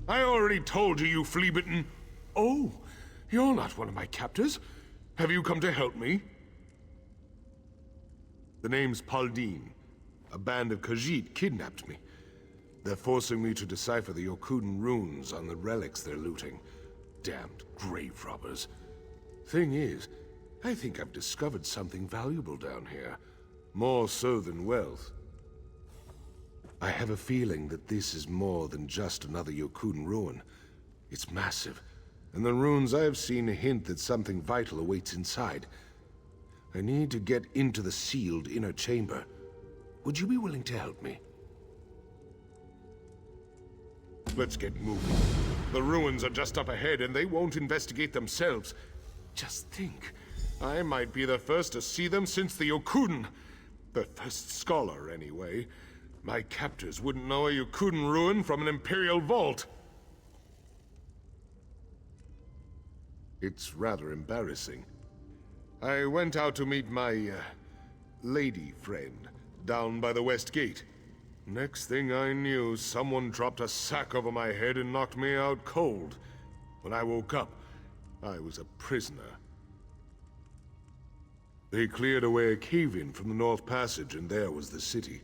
I already told you, you flea-bitten. Oh, you're not one of my captors. Have you come to help me? The name's Paldine. A band of Khajiit kidnapped me. They're forcing me to decipher the Yokuden runes on the relics they're looting. Damned grave robbers. Thing is, I think I've discovered something valuable down here. More so than wealth. I have a feeling that this is more than just another Yokuden ruin. It's massive, and the runes I have seen hint that something vital awaits inside. I need to get into the sealed inner chamber. Would you be willing to help me? Let's get moving. The ruins are just up ahead, and they won't investigate themselves. Just think, I might be the first to see them since the Yokuden. The first scholar, anyway. My captors wouldn't know a Yokuden ruin from an Imperial vault. It's rather embarrassing. I went out to meet my, lady friend down by the West Gate. Next thing I knew, someone dropped a sack over my head and knocked me out cold. When I woke up, I was a prisoner. They cleared away a cave-in from the North Passage, and there was the city.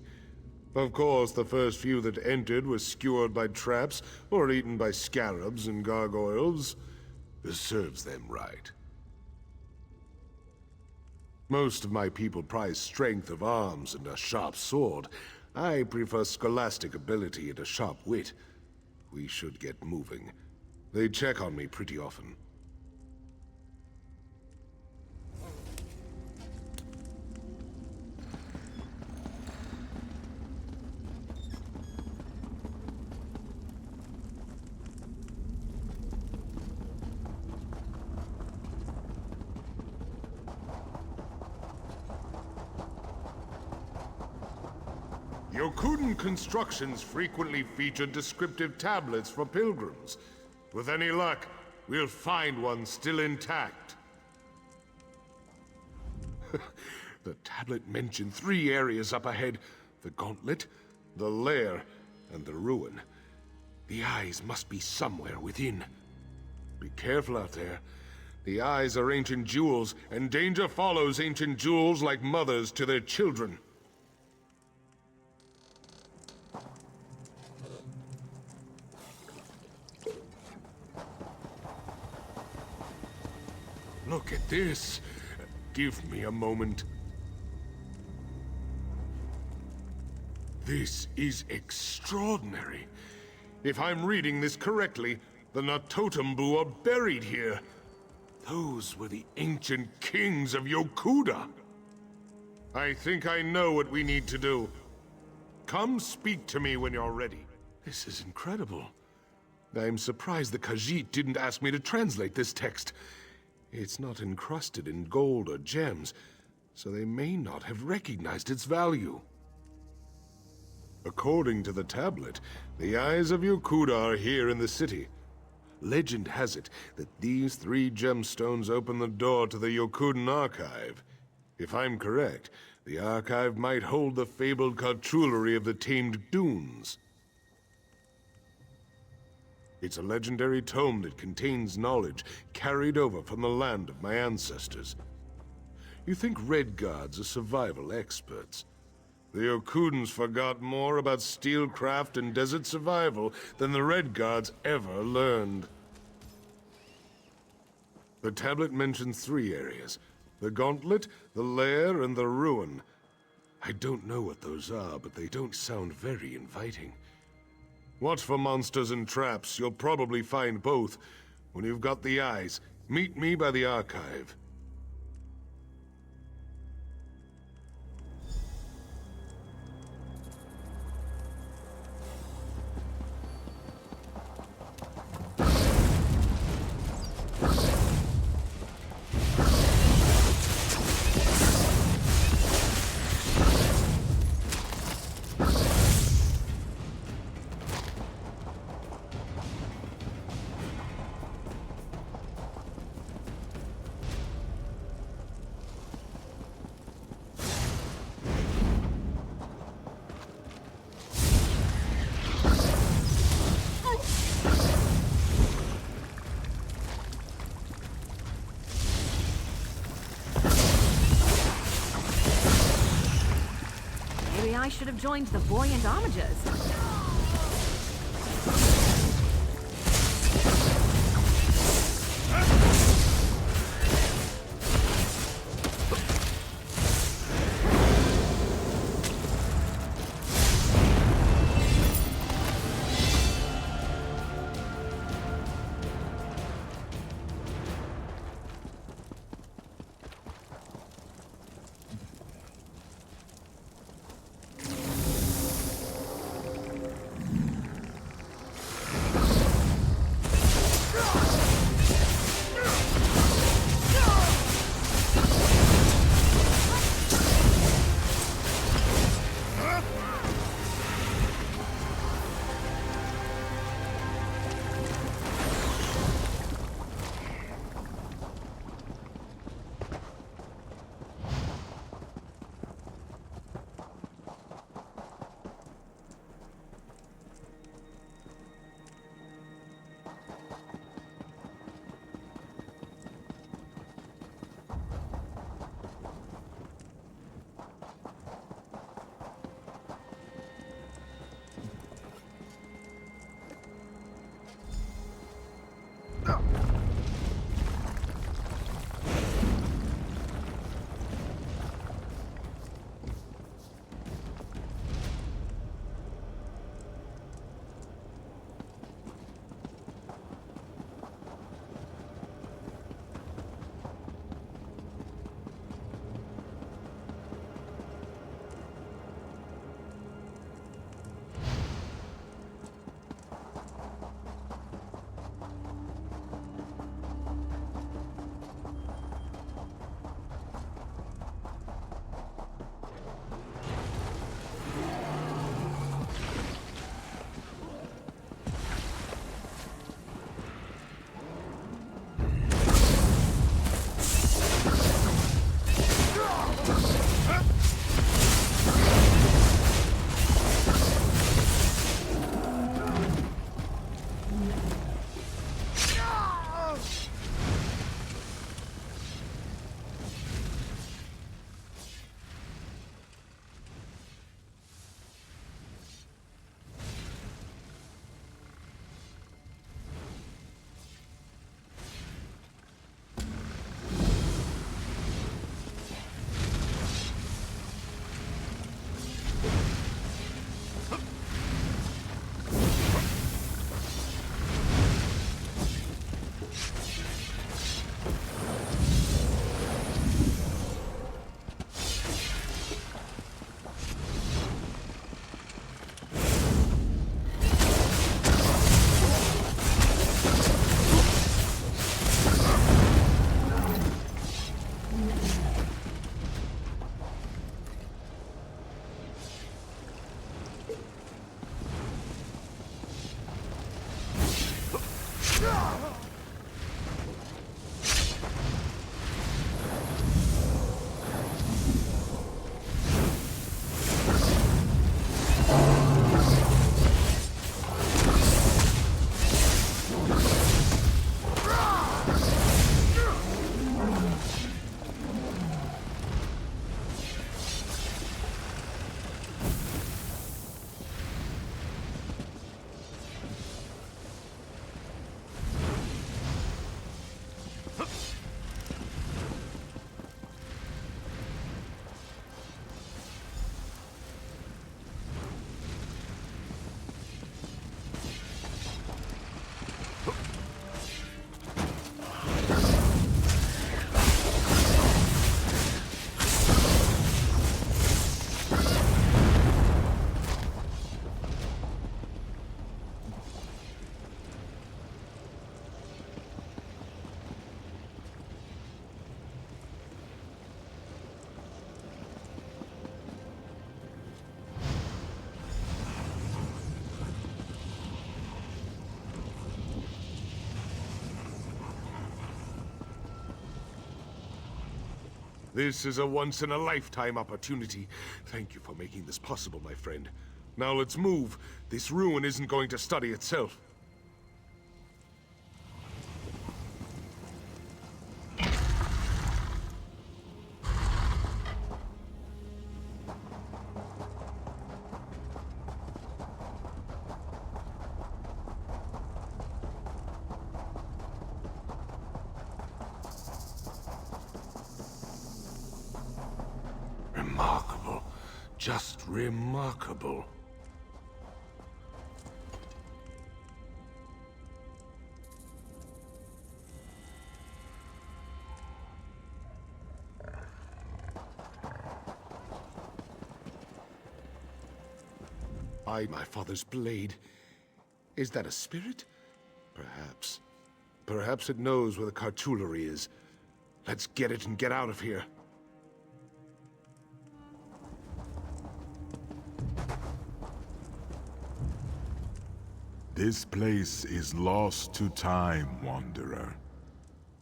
Of course, the first few that entered were skewered by traps or eaten by scarabs and gargoyles. This serves them right. Most of my people prize strength of arms and a sharp sword. I prefer scholastic ability and a sharp wit. We should get moving. They check on me pretty often. Yokuden constructions frequently feature descriptive tablets for pilgrims. With any luck, we'll find one still intact. The tablet mentioned 3 areas up ahead: the gauntlet, the lair, and the ruin. The eyes must be somewhere within. Be careful out there. The eyes are ancient jewels, and danger follows ancient jewels like mothers to their children. Look at this. Give me a moment. This is extraordinary. If I'm reading this correctly, the Natotembu are buried here. Those were the ancient kings of Yokuda. I think I know what we need to do. Come speak to me when you're ready. This is incredible. I'm surprised the Khajiit didn't ask me to translate this text. It's not encrusted in gold or gems, so they may not have recognized its value. According to the tablet, the eyes of Yokuda are here in the city. Legend has it that these 3 gemstones open the door to the Yokuden archive. If I'm correct, the archive might hold the fabled cartulary of the tamed dunes. It's a legendary tome that contains knowledge carried over from the land of my ancestors. You think Red Guards are survival experts? The Yokudans forgot more about steelcraft and desert survival than the Red Guards ever learned. The tablet mentions 3 areas: the gauntlet, the lair, and the ruin. I don't know what those are, but they don't sound very inviting. Watch for monsters and traps. You'll probably find both. When you've got the eyes, meet me by the archive. I should have joined the buoyant homages. This is a once-in-a-lifetime opportunity. Thank you for making this possible, my friend. Now let's move. This ruin isn't going to study itself. just remarkable. My father's blade. Is that a spirit? Perhaps. Perhaps it knows where the cartulary is. Let's get it and get out of here. This place is lost to time, Wanderer.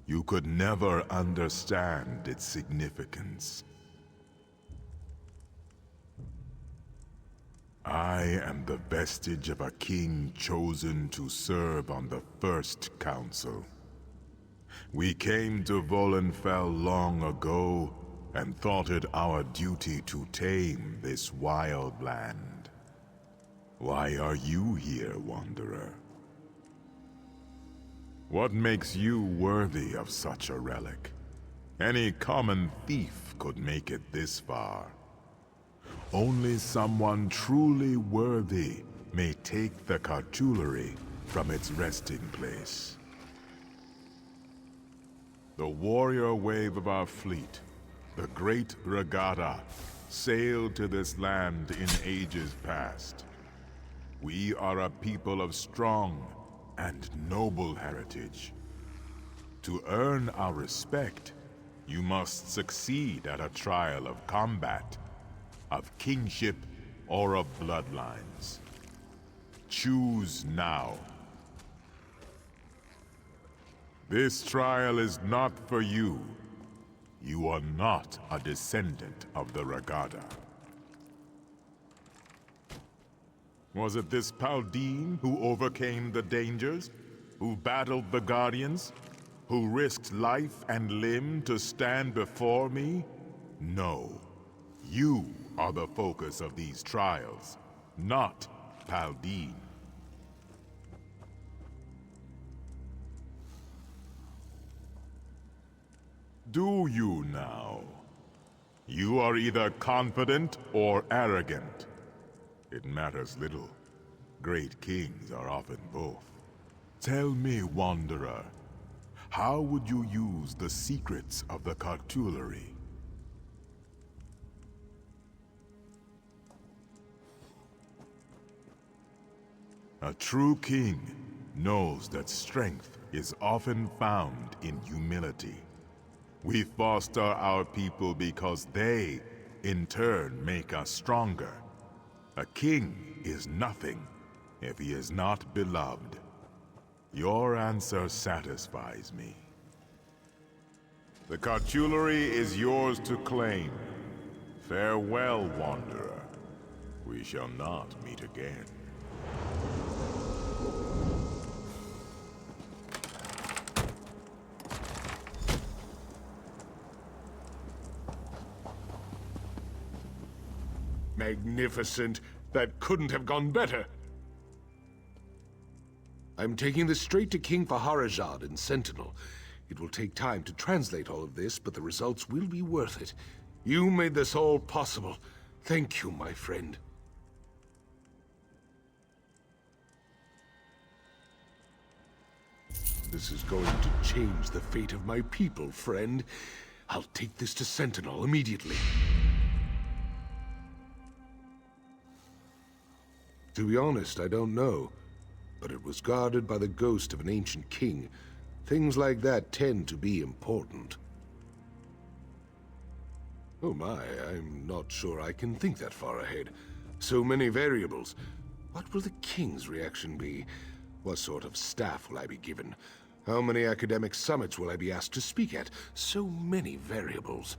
You could never understand its significance. I am the vestige of a king chosen to serve on the First Council. We came to Volenfell long ago and thought it our duty to tame this wild land. Why are you here, Wanderer? What makes you worthy of such a relic? Any common thief could make it this far. Only someone truly worthy may take the cartulary from its resting place. The warrior wave of our fleet, the Great Regatta, sailed to this land in ages past. We are a people of strong and noble heritage. To earn our respect, you must succeed at a trial of combat, of kingship, or of bloodlines. Choose now. This trial is not for you. You are not a descendant of the Regatta. Was it this Paldine who overcame the dangers? Who battled the Guardians? Who risked life and limb to stand before me? No. You are the focus of these trials, not Paldine. Do you now? You are either confident or arrogant. It matters little. Great kings are often both. Tell me, Wanderer, how would you use the secrets of the cartulary? A true king knows that strength is often found in humility. We foster our people because they, in turn, make us stronger. A king is nothing if he is not beloved. Your answer satisfies me. The cartulary is yours to claim. Farewell, Wanderer. We shall not meet again. Magnificent. That couldn't have gone better. I'm taking this straight to King Faharajad in Sentinel. It will take time to translate all of this, but the results will be worth it. You made this all possible. Thank you, my friend. This is going to change the fate of my people, friend. I'll take this to Sentinel immediately. To be honest, I don't know. But it was guarded by the ghost of an ancient king. Things like that tend to be important. Oh my, I'm not sure I can think that far ahead. So many variables. What will the king's reaction be? What sort of staff will I be given? How many academic summits will I be asked to speak at? So many variables.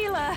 healer!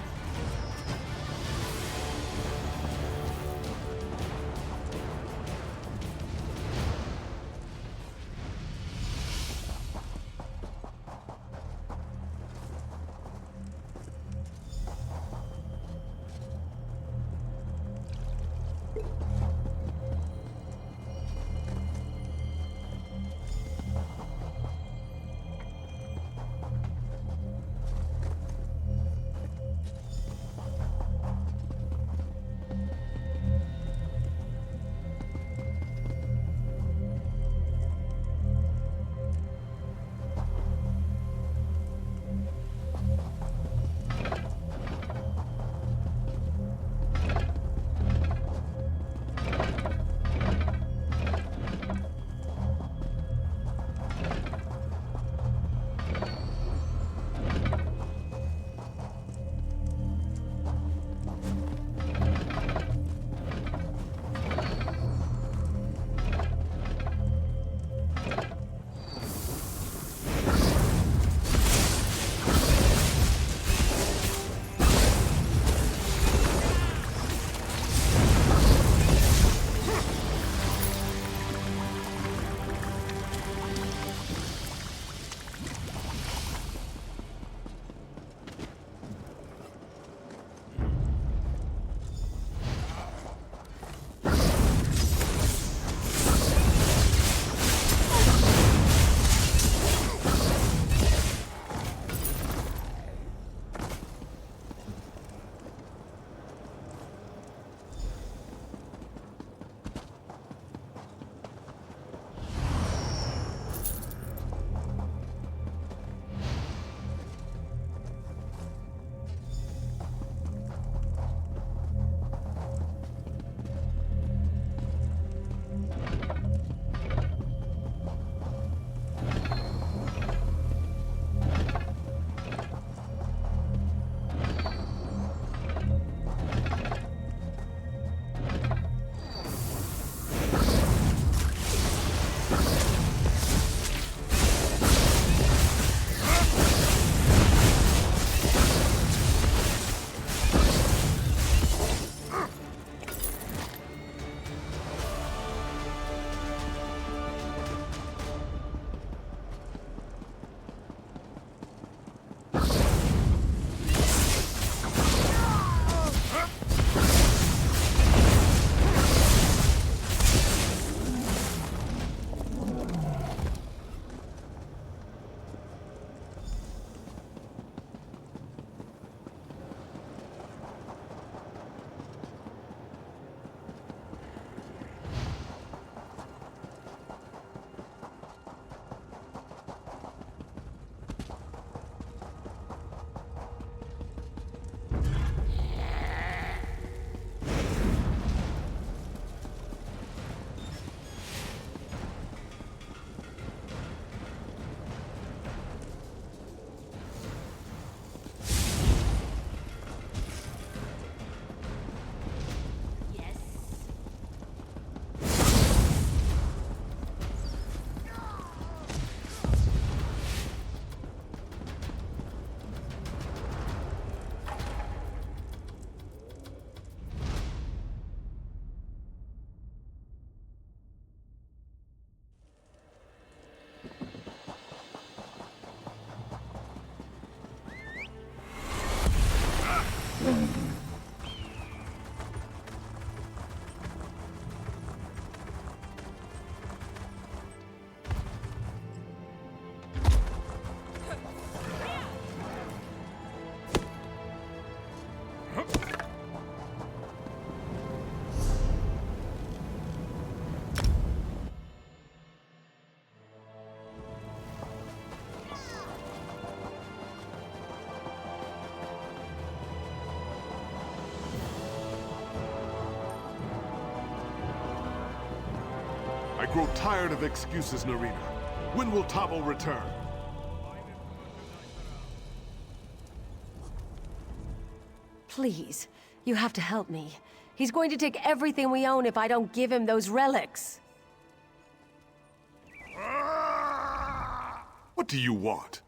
I grow tired of excuses, Narina. When will Tabo return? Please, you have to help me. He's going to take everything we own if I don't give him those relics. What do you want?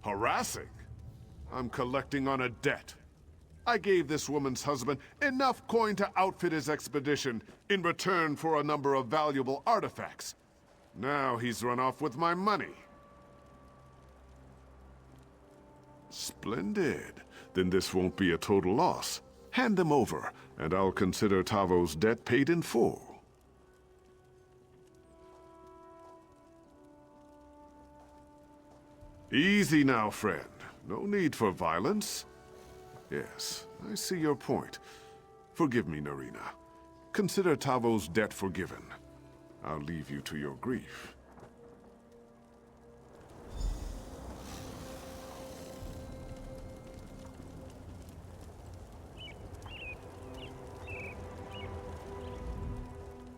Harassing? I'm collecting on a debt. I gave this woman's husband enough coin to outfit his expedition in return for a number of valuable artifacts. Now he's run off with my money. Splendid. Then this won't be a total loss. Hand them over, and I'll consider Tavo's debt paid in full. Easy now, friend. No need for violence. Yes, I see your point. Forgive me, Narina. Consider Tavo's debt forgiven. I'll leave you to your grief.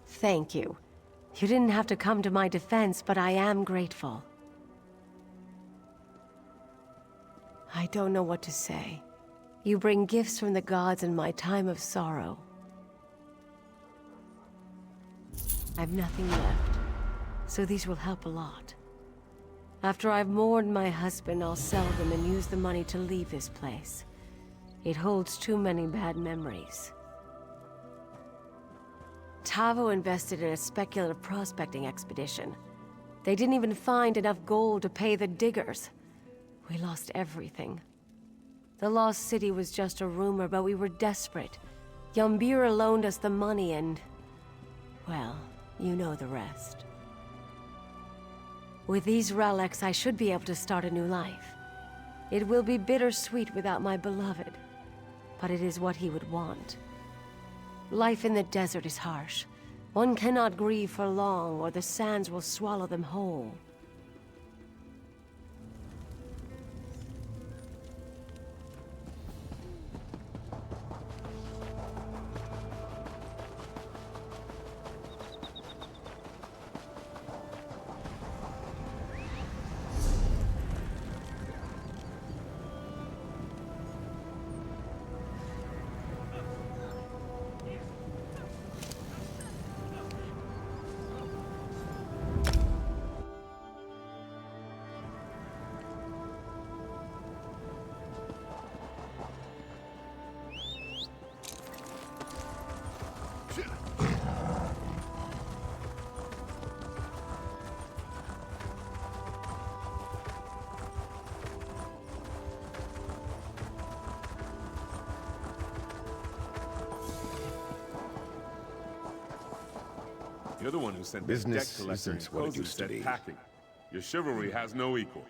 Thank you. You didn't have to come to my defense, but I am grateful. I don't know what to say. You bring gifts from the gods in my time of sorrow. I've nothing left, so these will help a lot. After I've mourned my husband, I'll sell them and use the money to leave this place. It holds too many bad memories. Tavo invested in a speculative prospecting expedition. They didn't even find enough gold to pay the diggers. We lost everything. The lost city was just a rumor, but we were desperate. Yambira loaned us the money and... well, you know the rest. With these relics, I should be able to start a new life. It will be bittersweet without my beloved, but it is what he would want. Life in the desert is harsh. One cannot grieve for long, or the sands will swallow them whole. You're the one who sent Business this deck collector isn't what it and used to set be. packing. Your chivalry has no equal.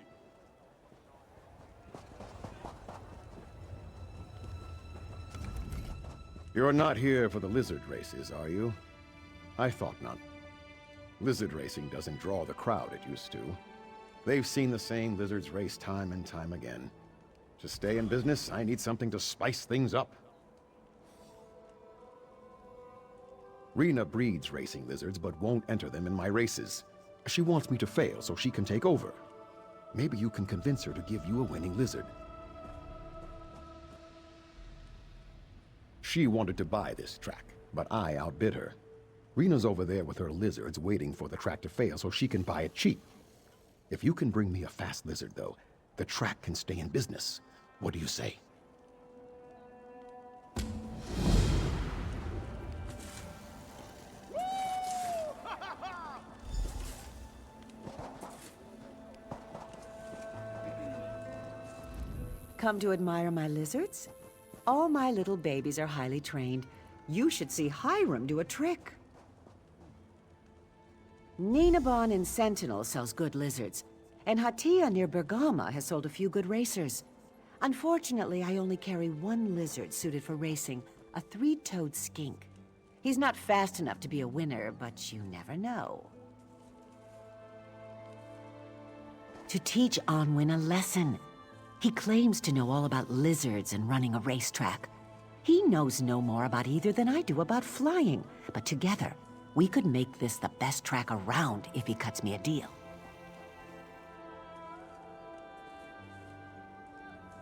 You're not here for the lizard races, are you? I thought not. Lizard racing doesn't draw the crowd it used to. They've seen the same lizards race time and time again. To stay in business, I need something to spice things up. Rena breeds racing lizards, but won't enter them in my races. She wants me to fail so she can take over. Maybe you can convince her to give you a winning lizard. She wanted to buy this track, but I outbid her. Rena's over there with her lizards waiting for the track to fail so she can buy it cheap. If you can bring me a fast lizard, though, the track can stay in business. What do you say? Come to admire my lizards? All my little babies are highly trained. You should see Hiram do a trick. Ninabon in Sentinel sells good lizards, and Hatia near Bergama has sold a few good racers. Unfortunately, I only carry one lizard suited for racing, a three-toed skink. He's not fast enough to be a winner, but you never know. To teach Onwin a lesson. He claims to know all about lizards and running a racetrack. He knows no more about either than I do about flying, but together, we could make this the best track around if he cuts me a deal.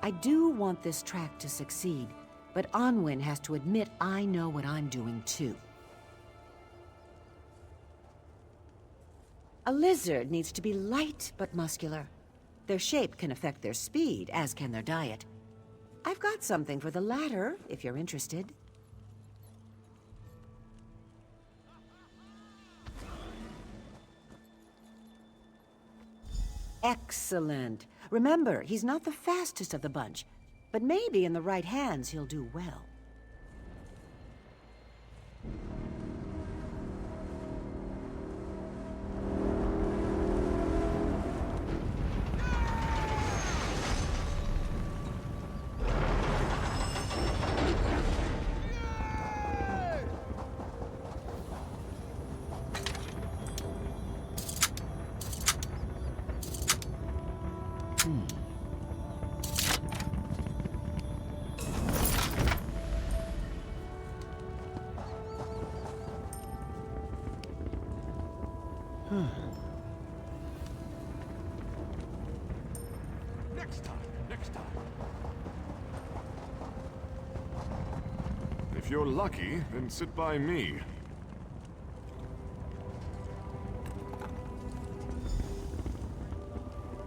I do want this track to succeed, but Onwin has to admit I know what I'm doing too. A lizard needs to be light but muscular. Their shape can affect their speed, as can their diet. I've got something for the latter, if you're interested. Excellent. Remember, he's not the fastest of the bunch, but maybe in the right hands he'll do well. Next time. If you're lucky, then sit by me.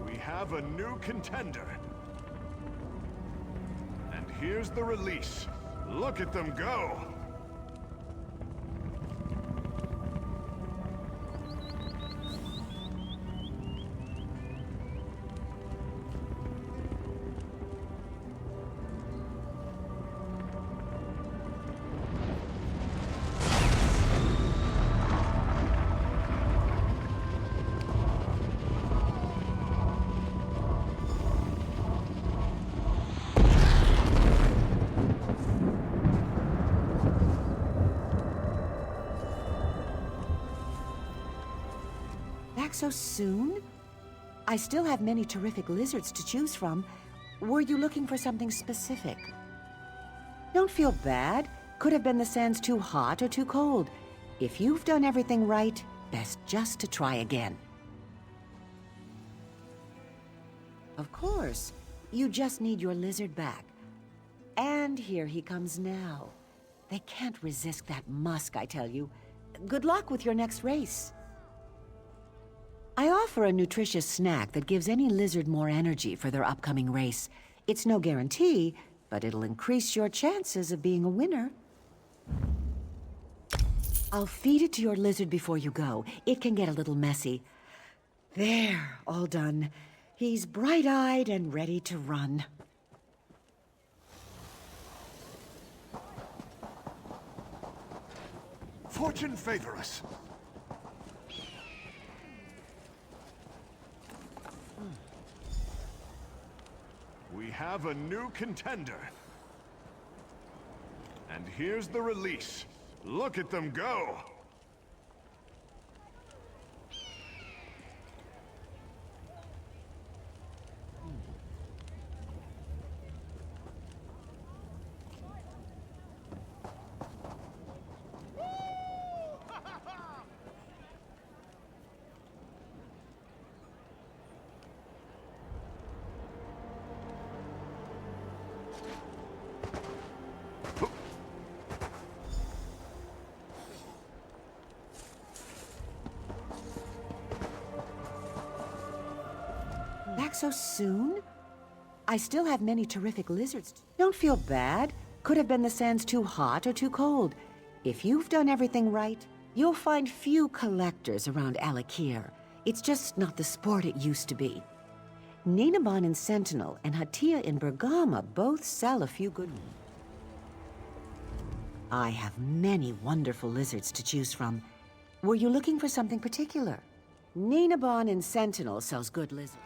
We have a new contender. And here's the release. Look at them go! Back so soon? I still have many terrific lizards to choose from. Were you looking for something specific? Don't feel bad. Could have been the sands too hot or too cold. If you've done everything right, best just to try again. Of course. You just need your lizard back. And here he comes now. They can't resist that musk, I tell you. Good luck with your next race. I offer a nutritious snack that gives any lizard more energy for their upcoming race. It's no guarantee, but it'll increase your chances of being a winner. I'll feed it to your lizard before you go. It can get a little messy. There, all done. He's bright-eyed and ready to run. Fortune favor us. We have a new contender. And here's the release. Look at them go! Back so soon? I still have many terrific lizards. Don't feel bad. Could have been the sands too hot or too cold. If you've done everything right, you'll find few collectors around Alik'r. It's just not the sport it used to be. Ninabon in Sentinel and Hatia in Bergama both sell a few good ones. I have many wonderful lizards to choose from. Were you looking for something particular? Ninabon in Sentinel sells good lizards.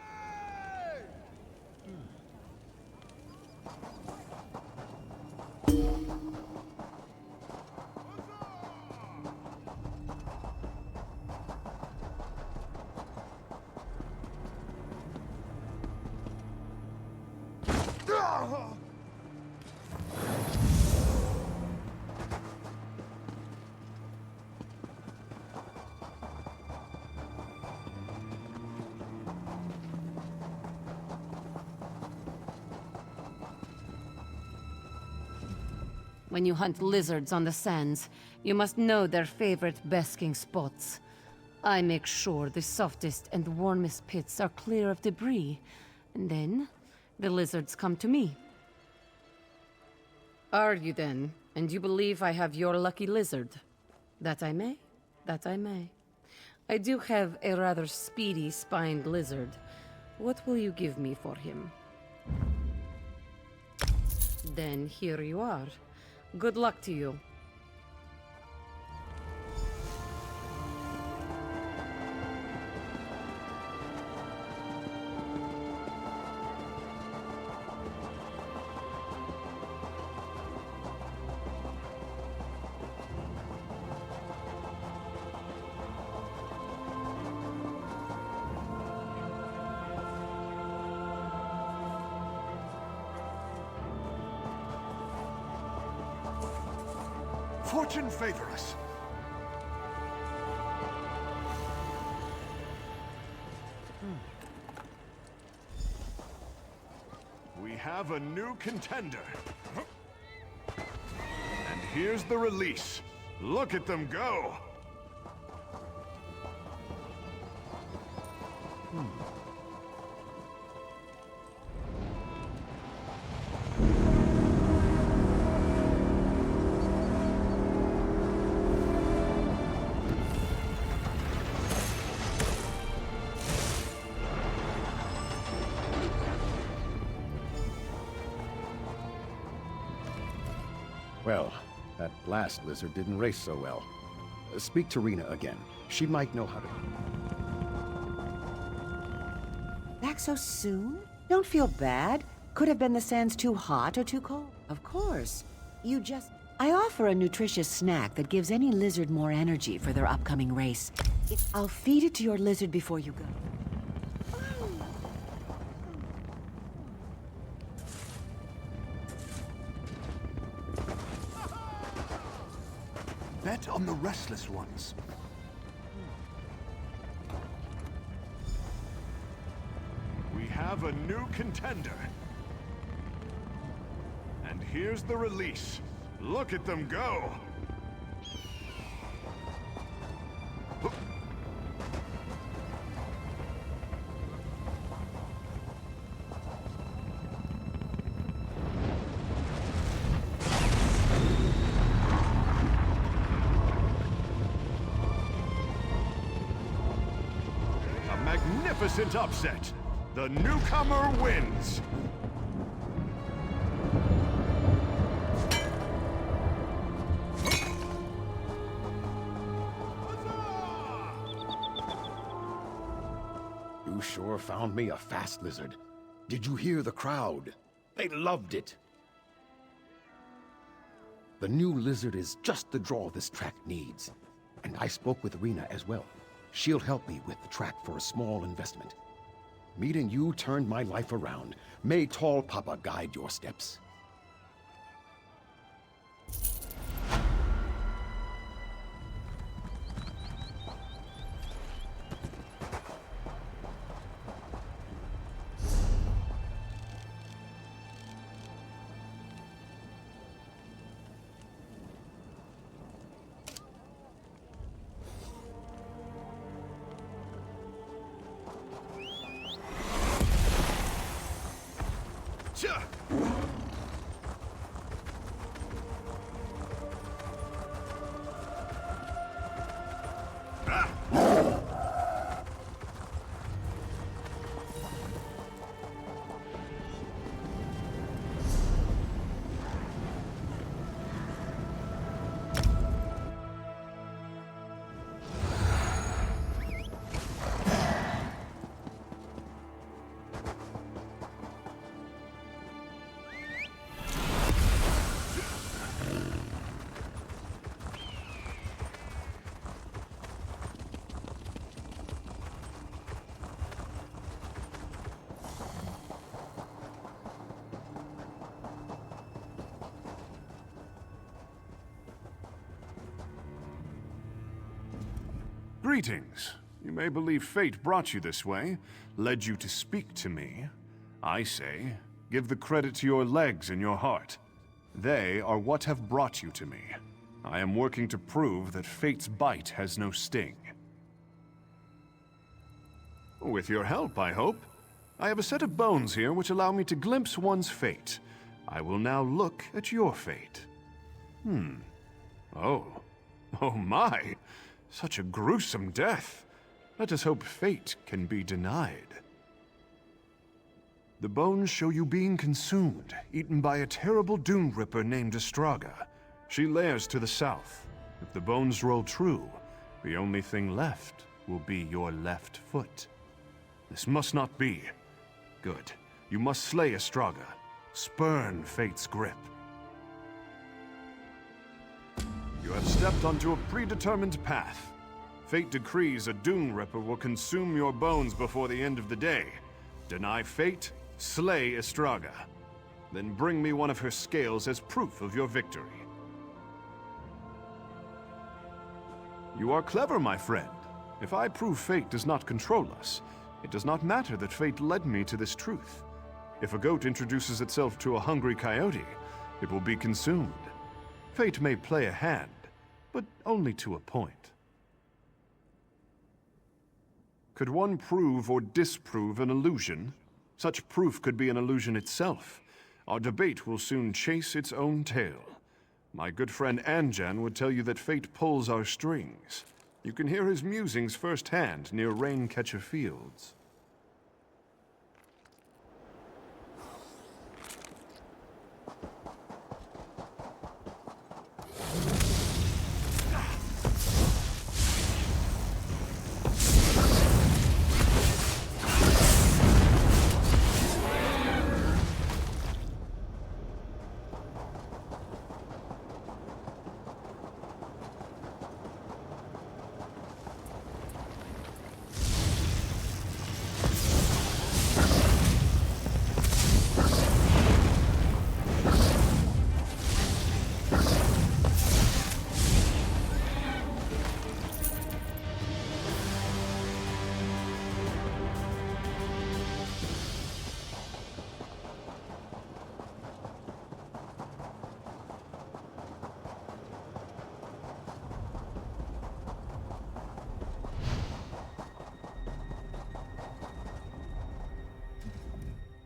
When you hunt lizards on the sands, you must know their favorite basking spots. I make sure the softest and warmest pits are clear of debris, and then the lizards come to me. Are you then? And you believe I have your lucky lizard? That I may, that I may. I do have a rather speedy spined lizard. What will you give me for him? Then here you are. Good luck to you. Fortune favor us. We have a new contender. And here's the release. Look at them go! Well, that last lizard didn't race so well. Speak to Rena again. She might know how to... Back so soon? Don't feel bad. Could have been the sands too hot or too cold. Of course. You just... I offer a nutritious snack that gives any lizard more energy for their upcoming race. I'll feed it to your lizard before you go. Bet on the restless ones. We have a new contender. And here's the release. Look at them go! Magnificent upset. The newcomer wins. You sure found me a fast lizard. Did you hear the crowd? They loved it. The new lizard is just the draw this track needs. And I spoke with Rena as well. She'll help me with the track for a small investment. Meeting you turned my life around. May Tall Papa guide your steps. Greetings. You may believe fate brought you this way, led you to speak to me. I say, give the credit to your legs and your heart. They are what have brought you to me. I am working to prove that fate's bite has no sting. With your help, I hope. I have a set of bones here which allow me to glimpse one's fate. I will now look at your fate. Oh. Oh my! Such a gruesome death. Let us hope fate can be denied. The bones show you being consumed, eaten by a terrible Dune Ripper named Astraga. She lairs to the south. If the bones roll true, the only thing left will be your left foot. This must not be. Good. You must slay Astraga. Spurn fate's grip. You have stepped onto a predetermined path. Fate decrees a Dune Ripper will consume your bones before the end of the day. Deny fate, slay Astraga. Then bring me one of her scales as proof of your victory. You are clever, my friend. If I prove fate does not control us, it does not matter that fate led me to this truth. If a goat introduces itself to a hungry coyote, it will be consumed. Fate may play a hand, but only to a point. Could one prove or disprove an illusion? Such proof could be an illusion itself. Our debate will soon chase its own tail. My good friend Anjan would tell you that fate pulls our strings. You can hear his musings firsthand near Raincatcher Fields.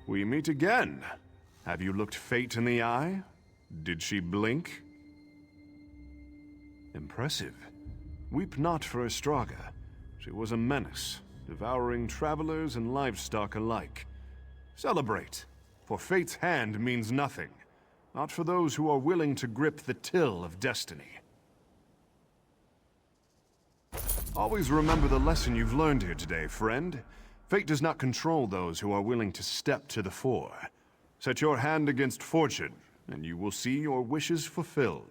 We meet again. Have you looked fate in the eye? Did she blink? Impressive. Weep not for Astraga. She was a menace, devouring travelers and livestock alike. Celebrate, for fate's hand means nothing. Not for those who are willing to grip the till of destiny. Always remember the lesson you've learned here today, friend. Fate does not control those who are willing to step to the fore. Set your hand against fortune, and you will see your wishes fulfilled.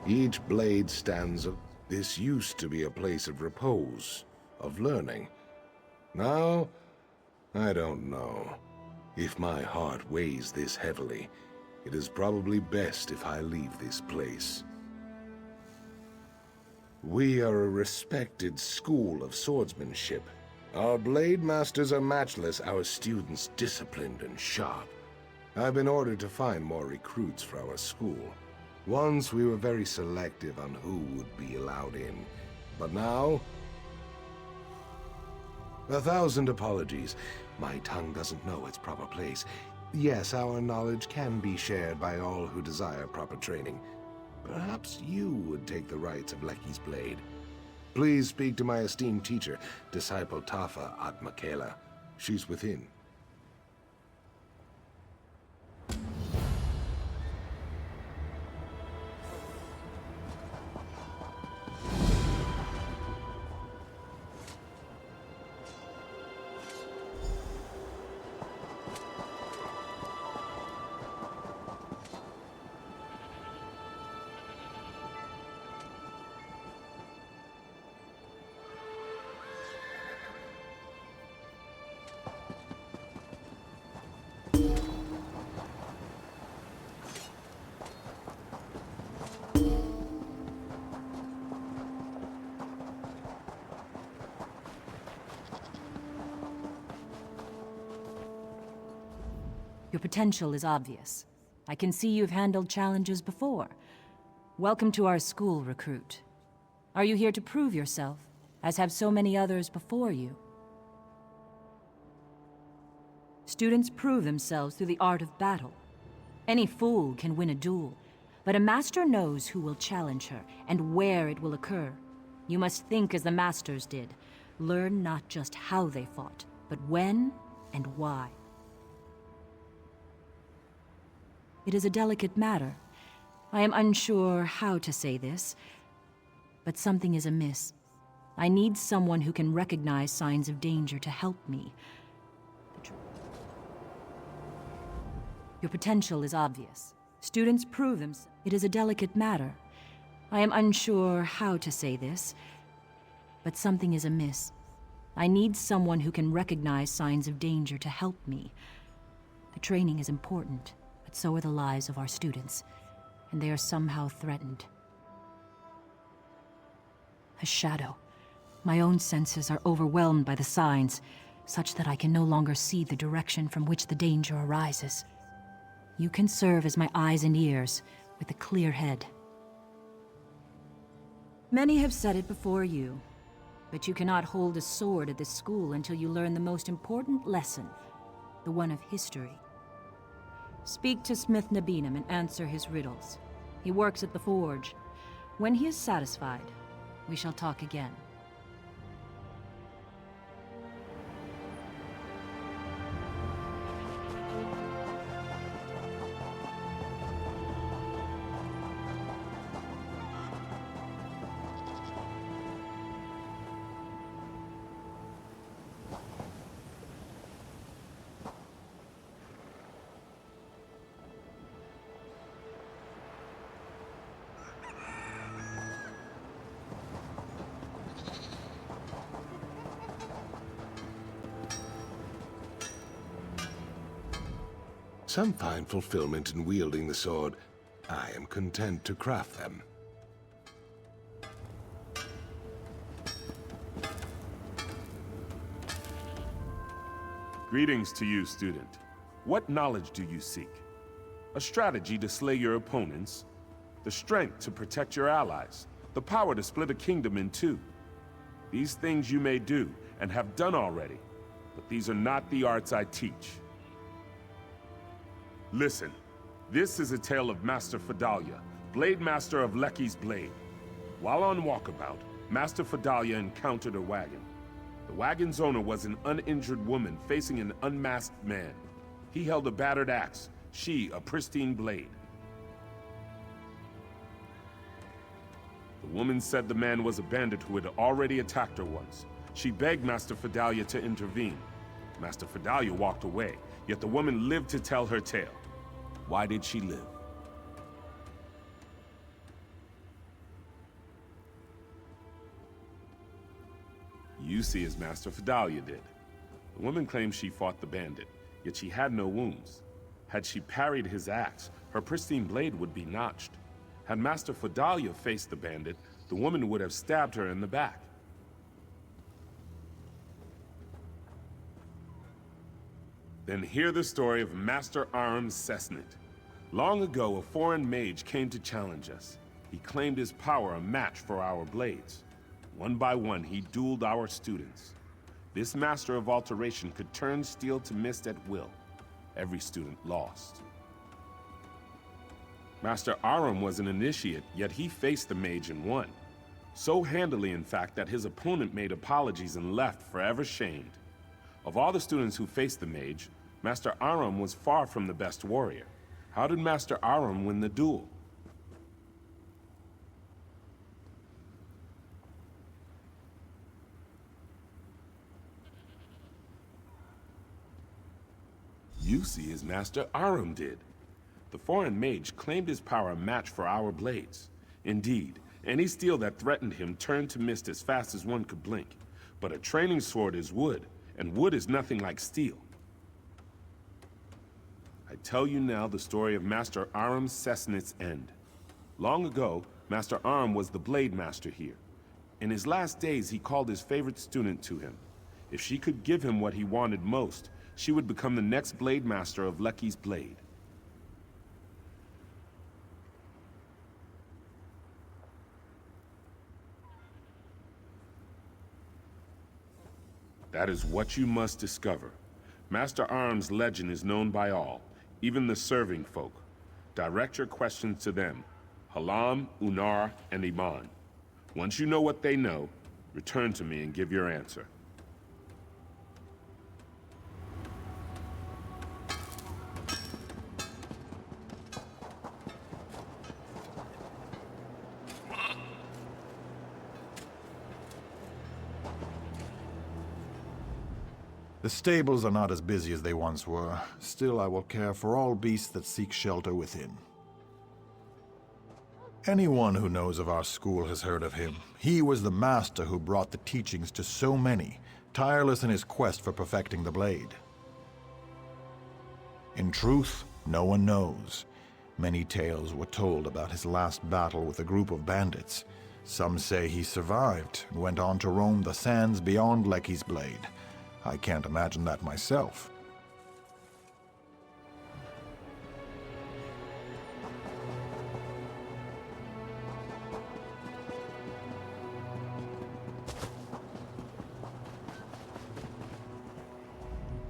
Each blade stands up. This used to be a place of repose, of learning. Now, I don't know. If my heart weighs this heavily, it is probably best if I leave this place. We are a respected school of swordsmanship. Our blade masters are matchless, our students disciplined and sharp. I've been ordered to find more recruits for our school. Once we were very selective on who would be allowed in, but now... 1,000 apologies. My tongue doesn't know its proper place. Yes, our knowledge can be shared by all who desire proper training. Perhaps you would take the rights of Lecky's blade. Please speak to my esteemed teacher, disciple Tafa at Michaela. She's within. Your potential is obvious. I can see you've handled challenges before. Welcome to our school, recruit. Are you here to prove yourself, as have so many others before you? Students prove themselves through the art of battle. Any fool can win a duel, but a master knows who will challenge her and where it will occur. You must think as the masters did. Learn not just how they fought, but when and why. It is a delicate matter. I am unsure how to say this, but something is amiss. I need someone who can recognize signs of danger to help me. Your potential is obvious. Students prove themselves. It is a delicate matter. I am unsure how to say this, but something is amiss. I need someone who can recognize signs of danger to help me. The training is important, but so are the lives of our students, and they are somehow threatened. A shadow. My own senses are overwhelmed by the signs, such that I can no longer see the direction from which the danger arises. You can serve as my eyes and ears, with a clear head. Many have said it before you, but you cannot hold a sword at this school until you learn the most important lesson, the one of history. Speak to Smith Nabinum and answer his riddles. He works at the forge. When he is satisfied, we shall talk again. Some find fulfillment in wielding the sword. I am content to craft them. Greetings to you, student. What knowledge do you seek? A strategy to slay your opponents, the strength to protect your allies, the power to split a kingdom in two. These things you may do, and have done already, but these are not the arts I teach. Listen, this is a tale of Master Fidalia, Blade Master of Lecky's Blade. While on walkabout, Master Fidalia encountered a wagon. The wagon's owner was an uninjured woman facing an unmasked man. He held a battered axe, she a pristine blade. The woman said the man was a bandit who had already attacked her once. She begged Master Fidalia to intervene. Master Fidalia walked away, yet the woman lived to tell her tale. Why did she live? You see as Master Fidalia did. The woman claims she fought the bandit, yet she had no wounds. Had she parried his axe, her pristine blade would be notched. Had Master Fidalia faced the bandit, the woman would have stabbed her in the back. Then hear the story of Master Aram Cessnit. Long ago, a foreign mage came to challenge us. He claimed his power a match for our blades. One by one, he dueled our students. This master of alteration could turn steel to mist at will. Every student lost. Master Aram was an initiate, yet he faced the mage and won. So handily, in fact, that his opponent made apologies and left forever shamed. Of all the students who faced the mage, Master Aram was far from the best warrior. How did Master Aram win the duel? You see as Master Aram did. The foreign mage claimed his power a match for our blades. Indeed, any steel that threatened him turned to mist as fast as one could blink. But a training sword is wood, and wood is nothing like steel. I tell you now the story of Master Aram Cessnit's end. Long ago, Master Aram was the blade master here. In his last days, he called his favorite student to him. If she could give him what he wanted most, she would become the next Blade Master of Lecky's Blade. That is what you must discover. Master Arm's legend is known by all, even the serving folk. Direct your questions to them, Halam, Unar, and Iman. Once you know what they know, return to me and give your answer. The stables are not as busy as they once were. Still, I will care for all beasts that seek shelter within. Anyone who knows of our school has heard of him. He was the master who brought the teachings to so many, tireless in his quest for perfecting the blade. In truth, no one knows. Many tales were told about his last battle with a group of bandits. Some say he survived and went on to roam the sands beyond Lecky's Blade. I can't imagine that myself.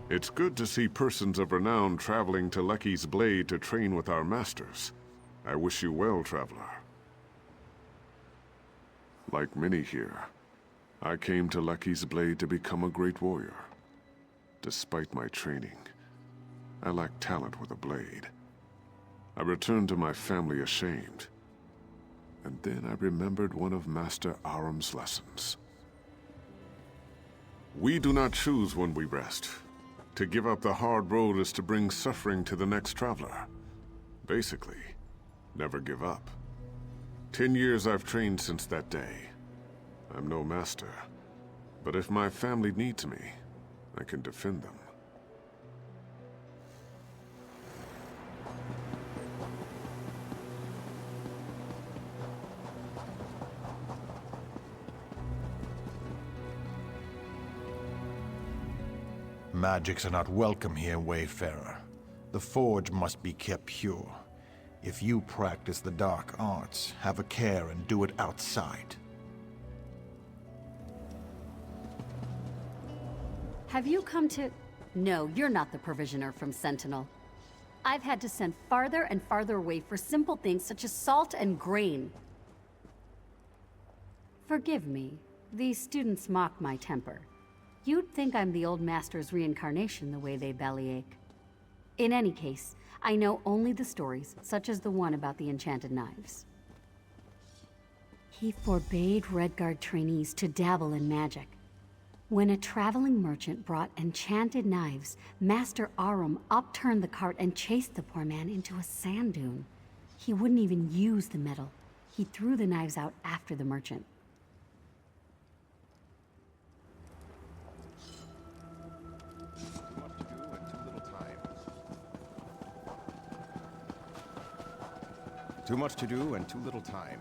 It's good to see persons of renown traveling to Lecky's Blade to train with our masters. I wish you well, traveler. Like many here, I came to Lecky's Blade to become a great warrior. Despite my training, I lacked talent with a blade. I returned to my family ashamed. And then I remembered one of Master Aram's lessons. We do not choose when we rest. To give up the hard road is to bring suffering to the next traveler. Basically, never give up. 10 years I've trained since that day. I'm no master, but if my family needs me, I can defend them. Magics are not welcome here, Wayfarer. The forge must be kept pure. If you practice the dark arts, have a care and do it outside. Have you come to... No, you're not the provisioner from Sentinel. I've had to send farther and farther away for simple things such as salt and grain. Forgive me. These students mock my temper. You'd think I'm the old master's reincarnation the way they bellyache. In any case, I know only the stories, such as the one about the enchanted knives. He forbade Redguard trainees to dabble in magic. When a traveling merchant brought enchanted knives, Master Aram upturned the cart and chased the poor man into a sand dune. He wouldn't even use the metal. He threw the knives out after the merchant. Too much to do and too little time.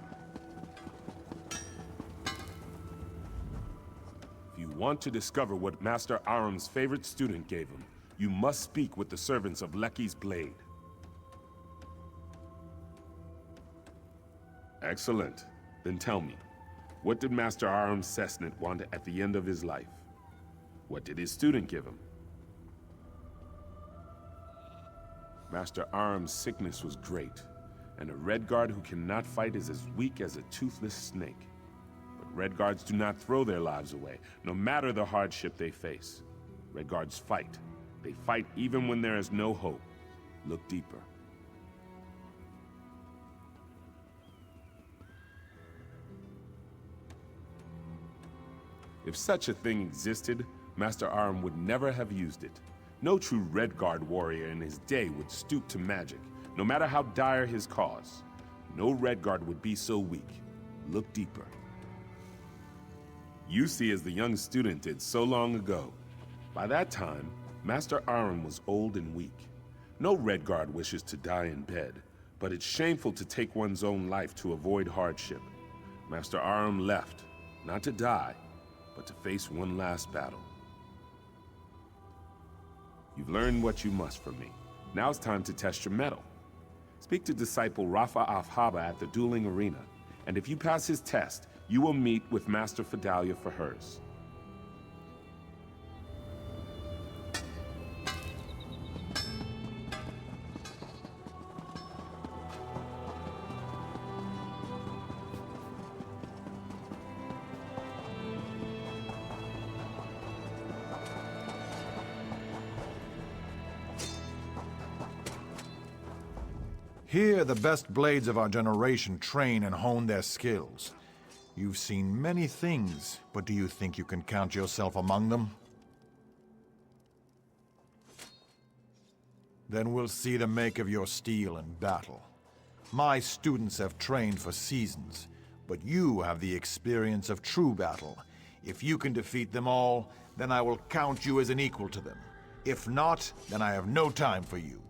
If you want to discover what Master Aram's favorite student gave him, you must speak with the servants of Lecky's Blade. Excellent. Then tell me, what did Master Aram Cessnit want at the end of his life? What did his student give him? Master Aram's sickness was great, and a Redguard who cannot fight is as weak as a toothless snake. But Redguards do not throw their lives away, no matter the hardship they face. Redguards fight. They fight even when there is no hope. Look deeper. If such a thing existed, Master Aram would never have used it. No true Redguard warrior in his day would stoop to magic, no matter how dire his cause. No Redguard would be so weak. Look deeper. You see as the young student did so long ago. By that time, Master Aram was old and weak. No Redguard wishes to die in bed, but it's shameful to take one's own life to avoid hardship. Master Aram left, not to die, but to face one last battle. You've learned what you must from me. Now it's time to test your mettle. Speak to disciple Rafa Afhaba at the dueling arena, and if you pass his test, you will meet with Master Fidalia for hers. Here, the best blades of our generation train and hone their skills. You've seen many things, but do you think you can count yourself among them? Then we'll see the make of your steel in battle. My students have trained for seasons, but you have the experience of true battle. If you can defeat them all, then I will count you as an equal to them. If not, then I have no time for you.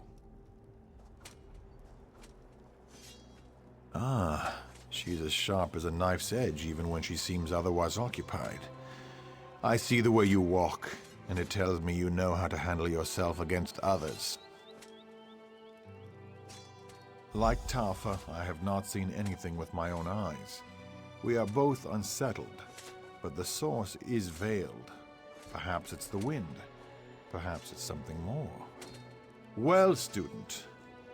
Ah, she's as sharp as a knife's edge even when she seems otherwise occupied. I see the way you walk, and it tells me you know how to handle yourself against others. Like Tafa, I have not seen anything with my own eyes. We are both unsettled, but the source is veiled. Perhaps it's the wind. Perhaps it's something more. Well, student,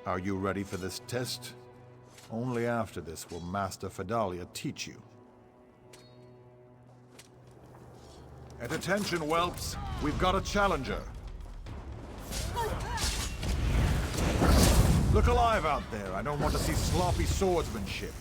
are you ready for this test? Only after this will Master Fidalia teach you. At attention, whelps! We've got a challenger! Look alive out there! I don't want to see sloppy swordsmanship.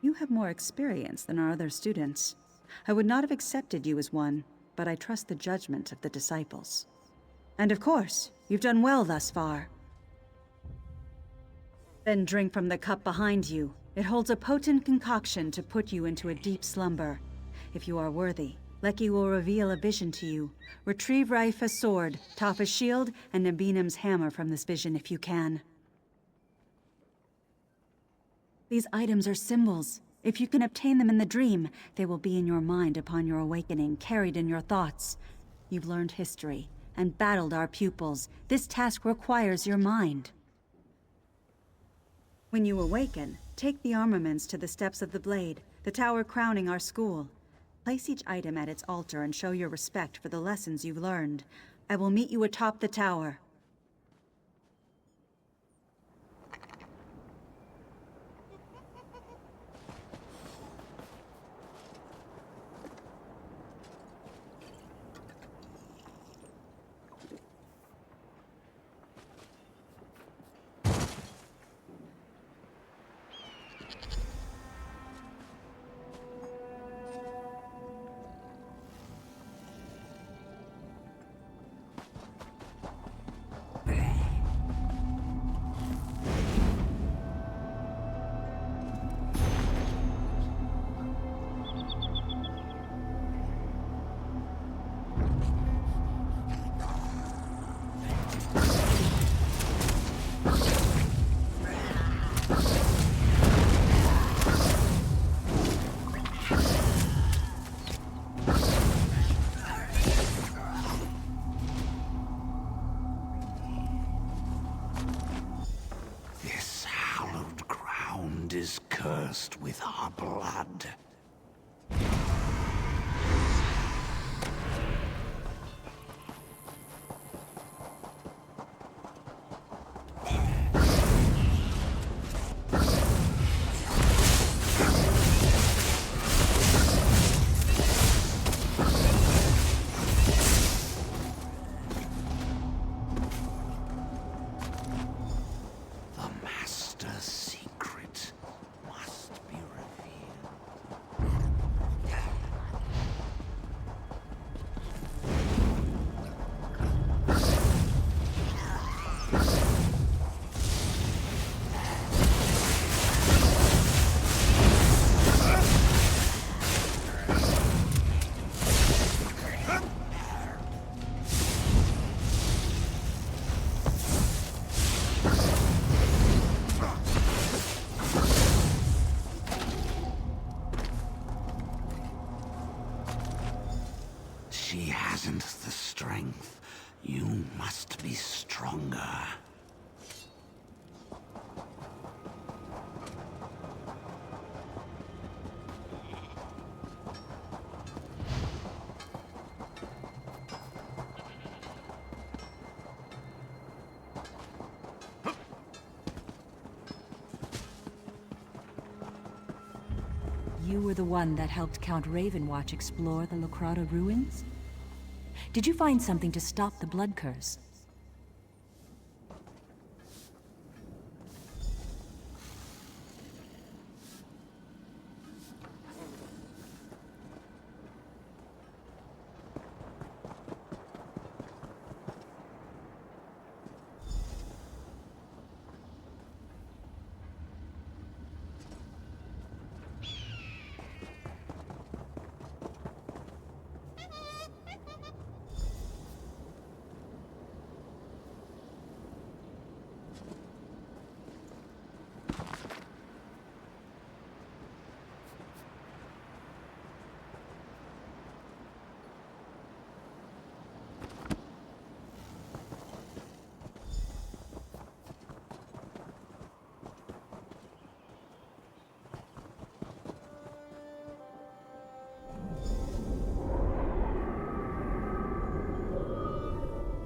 You have more experience than our other students. I would not have accepted you as one, but I trust the judgment of the disciples. And of course, you've done well thus far. Then drink from the cup behind you. It holds a potent concoction to put you into a deep slumber. If you are worthy, Lecky will reveal a vision to you. Retrieve Raifa's sword, Tafa's shield, and Nabinim's hammer from this vision if you can. These items are symbols. If you can obtain them in the dream, they will be in your mind upon your awakening, carried in your thoughts. You've learned history and battled our pupils. This task requires your mind. When you awaken, take the armaments to the steps of the blade, the tower crowning our school. Place each item at its altar and show your respect for the lessons you've learned. I will meet you atop the tower. Is cursed with our blood. she hasn't the strength. You must be stronger. You were the one that helped Count Ravenwatch explore the Locrata ruins? Did you find something to stop the blood curse?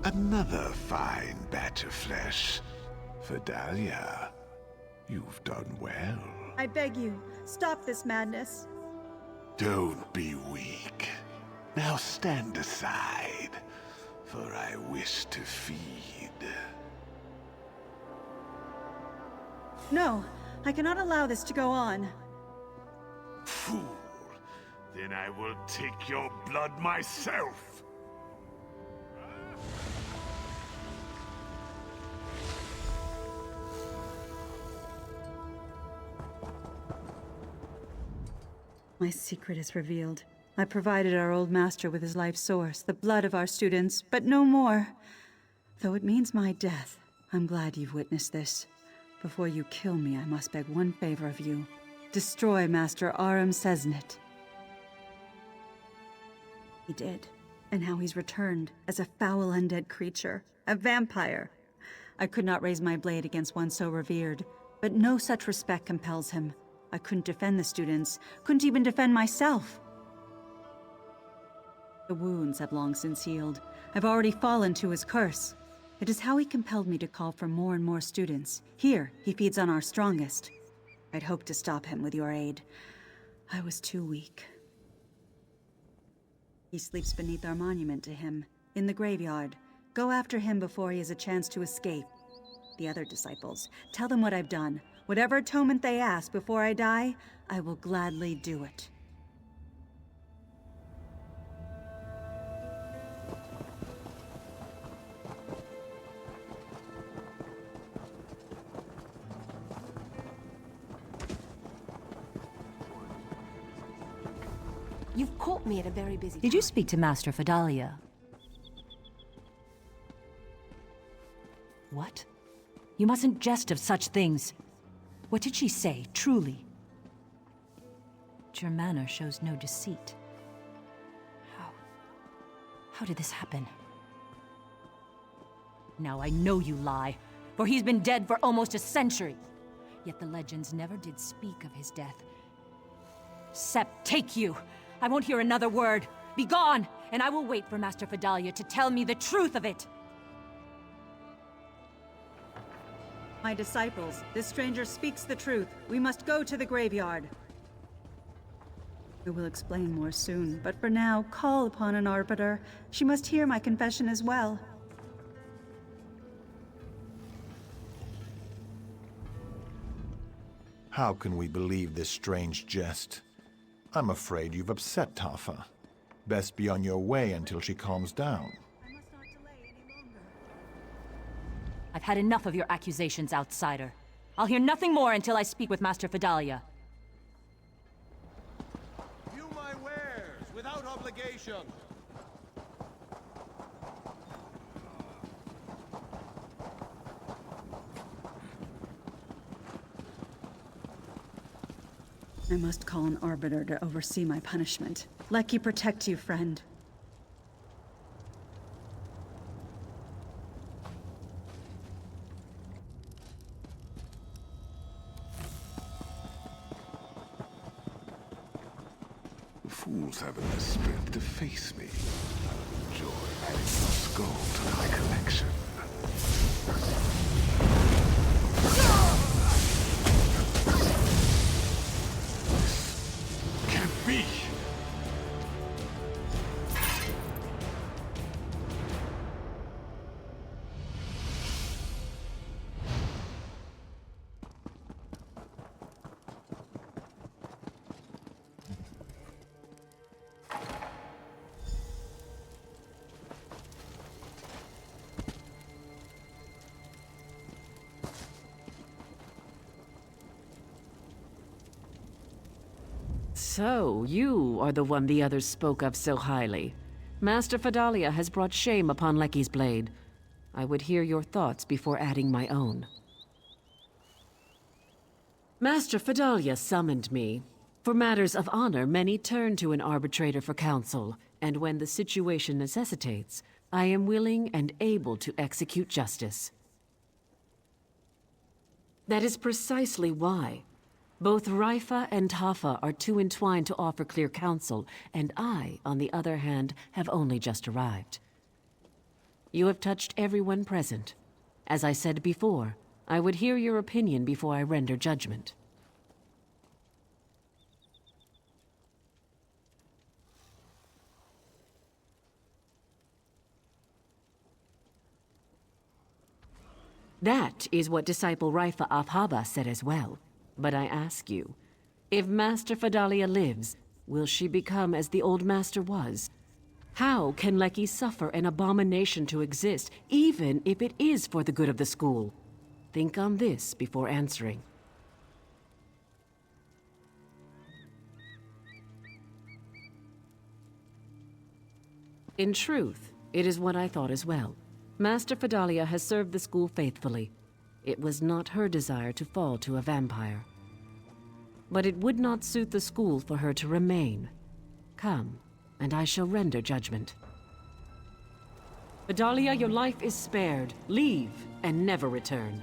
Another fine batch of flesh. Vidalia, you've done well. I beg you, stop this madness. Don't be weak. Now stand aside, for I wish to feed. No, I cannot allow this to go on. Fool. Then I will take your blood myself. My secret is revealed. I provided our old master with his life source, the blood of our students, but no more. Though it means my death, I'm glad you've witnessed this. Before you kill me, I must beg one favor of you. Destroy Master Aram Sesnet. He did, and now he's returned as a foul undead creature, a vampire. I could not raise my blade against one so revered, but no such respect compels him. I couldn't defend the students, couldn't even defend myself. The wounds have long since healed. I've already fallen to his curse. It is how he compelled me to call for more and more students. Here, he feeds on our strongest. I'd hoped to stop him with your aid. I was too weak. He sleeps beneath our monument to him, in the graveyard. Go after him before he has a chance to escape. The other disciples, tell them what I've done. Whatever atonement they ask before I die, I will gladly do it. You've caught me at a very busy time. Did you speak to Master Vidalia? What? You mustn't jest of such things. What did she say, truly? Your manner shows no deceit. How did this happen? Now I know you lie, for he's been dead for almost a century. Yet the legends never did speak of his death. Sept, take you! I won't hear another word. Be gone, and I will wait for Master Vidalia to tell me the truth of it. My disciples, this stranger speaks the truth. We must go to the graveyard. I will explain more soon, but for now, call upon an arbiter. She must hear my confession as well. How can we believe this strange jest? I'm afraid you've upset Tafa. Best be on your way until she calms down. I've had enough of your accusations, outsider. I'll hear nothing more until I speak with Master Vidalia. View my wares without obligation. I must call an arbiter to oversee my punishment. Lecky protect you, friend. fools haven't the strength to face me, I'll enjoy adding your skull to my collection. This can't be! So, you are the one the others spoke of so highly. Master Fedalia has brought shame upon Lecky's blade. I would hear your thoughts before adding my own. Master Fedalia summoned me. For matters of honor, many turn to an arbitrator for counsel, and when the situation necessitates, I am willing and able to execute justice. That is precisely why. Both Raifa and Tafa are too entwined to offer clear counsel, and I, on the other hand, have only just arrived. You have touched everyone present. As I said before, I would hear your opinion before I render judgment. That is what Disciple Raifa Afhaba said as well. But I ask you, if Master Fedalia lives, will she become as the old master was? How can Lecky suffer an abomination to exist, even if it is for the good of the school? Think on this before answering. In truth, it is what I thought as well. Master Fedalia has served the school faithfully. It was not her desire to fall to a vampire. But it would not suit the school for her to remain. Come, and I shall render judgment. Fedalia, your life is spared. Leave, and never return.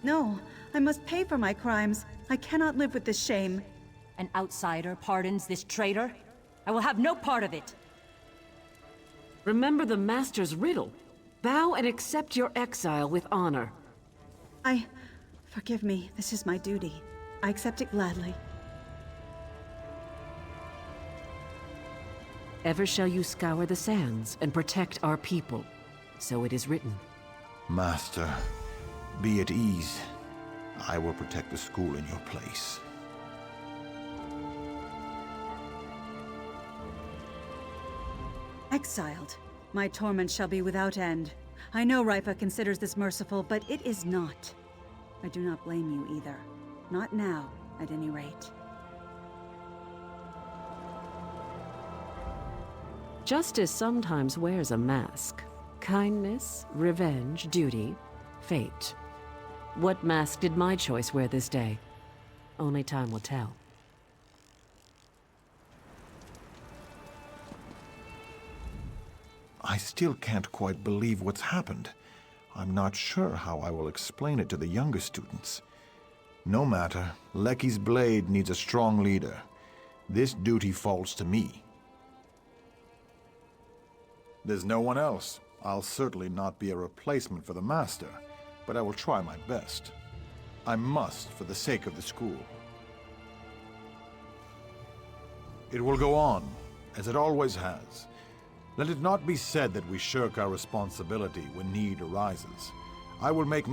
No, I must pay for my crimes. I cannot live with this shame. An outsider pardons this traitor? I will have no part of it. Remember the Master's riddle. Bow and accept your exile with honor. Forgive me, this is my duty. I accept it gladly. Ever shall you scour the sands and protect our people. So it is written. Master, be at ease. I will protect the school in your place. Exiled. My torment shall be without end. I know Raifa considers this merciful, but it is not. I do not blame you either. Not now, at any rate. Justice sometimes wears a mask. Kindness, revenge, duty, fate. What mask did my choice wear this day? Only time will tell. I still can't quite believe what's happened. I'm not sure how I will explain it to the younger students. No matter, Lecky's blade needs a strong leader. This duty falls to me. There's no one else. I'll certainly not be a replacement for the Master, but I will try my best. I must, for the sake of the school. It will go on, as it always has. Let it not be said that we shirk our responsibility when need arises. I will make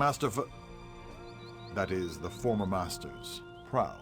that is, the former masters, proud.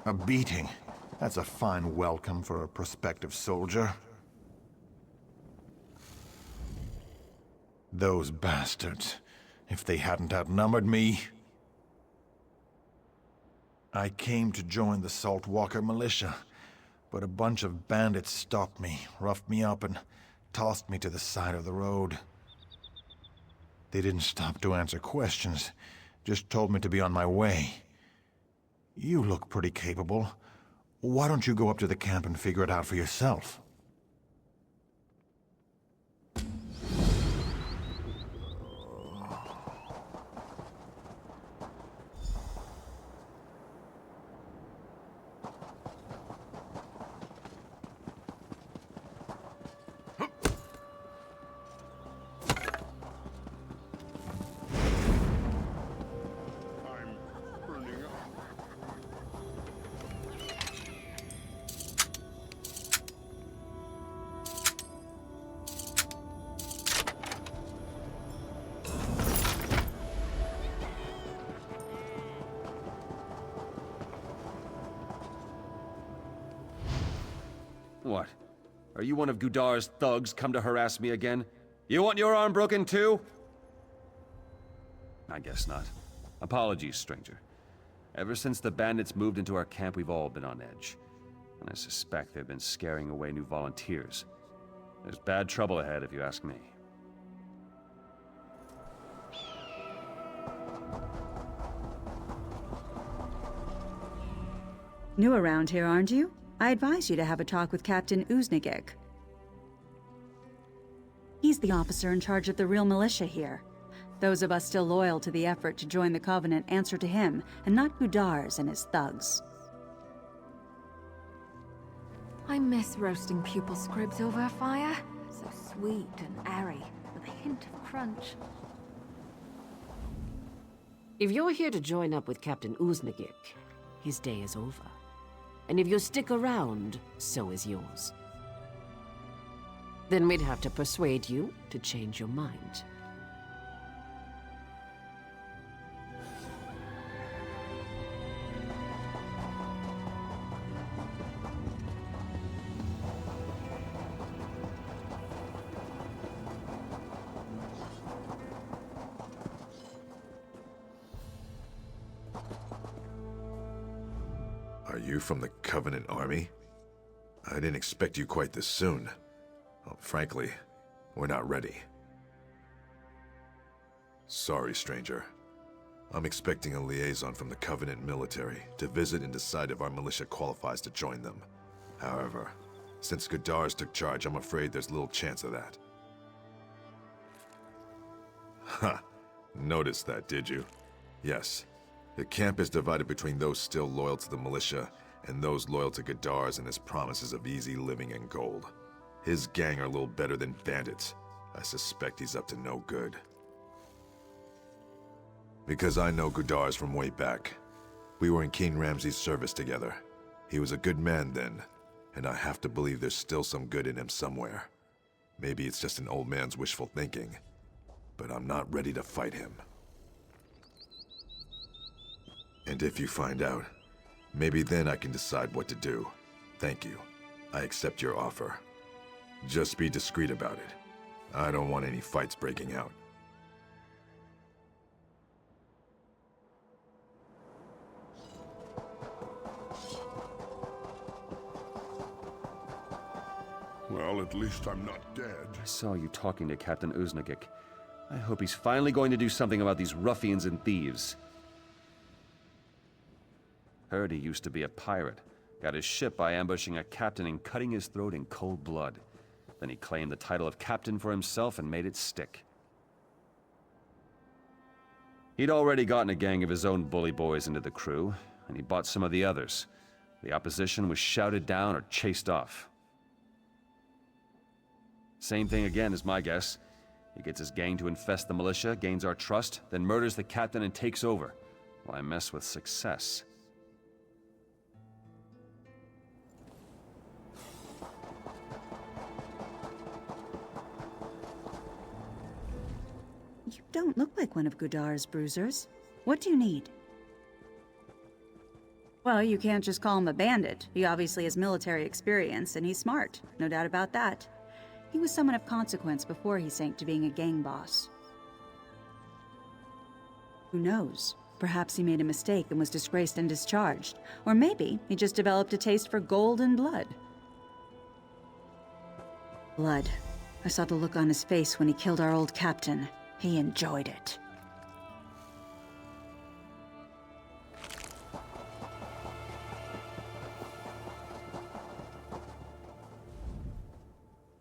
A beating. That's a fine welcome for a prospective soldier. Those bastards. If they hadn't outnumbered me... I came to join the Saltwalker militia, but a bunch of bandits stopped me, roughed me up, and tossed me to the side of the road. They didn't stop to answer questions, just told me to be on my way. You look pretty capable. Why don't you go up to the camp and figure it out for yourself? What? Are you one of Gudar's thugs come to harass me again? You want your arm broken too? I guess not. Apologies, stranger. Ever since the bandits moved into our camp, we've all been on edge. And I suspect they've been scaring away new volunteers. There's bad trouble ahead, if you ask me. New around here, aren't you? I advise you to have a talk with Captain Uznigek. He's the officer in charge of the real militia here. Those of us still loyal to the effort to join the Covenant answer to him, and not Gudar's and his thugs. I miss roasting pupil scribs over a fire. So sweet and airy, with a hint of crunch. If you're here to join up with Captain Uznigek, his day is over. And if you stick around, so is yours. Then we'd have to persuade you to change your mind. Are you from the Covenant Army? I didn't expect you quite this soon. Well, frankly, we're not ready. Sorry, stranger. I'm expecting a liaison from the Covenant military to visit and decide if our militia qualifies to join them. However, since Gudar's took charge, I'm afraid there's little chance of that. Ha! Noticed that, did you? Yes. The camp is divided between those still loyal to the militia and those loyal to Gudar's and his promises of easy living and gold. His gang are a little better than bandits. I suspect he's up to no good. Because I know Gudar's from way back. We were in King Ramsay's service together. He was a good man then, and I have to believe there's still some good in him somewhere. Maybe it's just an old man's wishful thinking, but I'm not ready to fight him. And if you find out, maybe then I can decide what to do. Thank you. I accept your offer. Just be discreet about it. I don't want any fights breaking out. Well, at least I'm not dead. I saw you talking to Captain Uznigek. I hope he's finally going to do something about these ruffians and thieves. Heard he used to be a pirate. Got his ship by ambushing a captain and cutting his throat in cold blood. Then he claimed the title of captain for himself and made it stick. He'd already gotten a gang of his own bully boys into the crew, and he bought some of the others. The opposition was shouted down or chased off. Same thing again is my guess. He gets his gang to infest the militia, gains our trust, then murders the captain and takes over. Why mess with success? You don't look like one of Gudar's bruisers. What do you need? Well, you can't just call him a bandit. He obviously has military experience, and he's smart. No doubt about that. He was someone of consequence before he sank to being a gang boss. Who knows? Perhaps he made a mistake and was disgraced and discharged. Or maybe he just developed a taste for gold and blood. Blood. I saw the look on his face when he killed our old captain. He enjoyed it.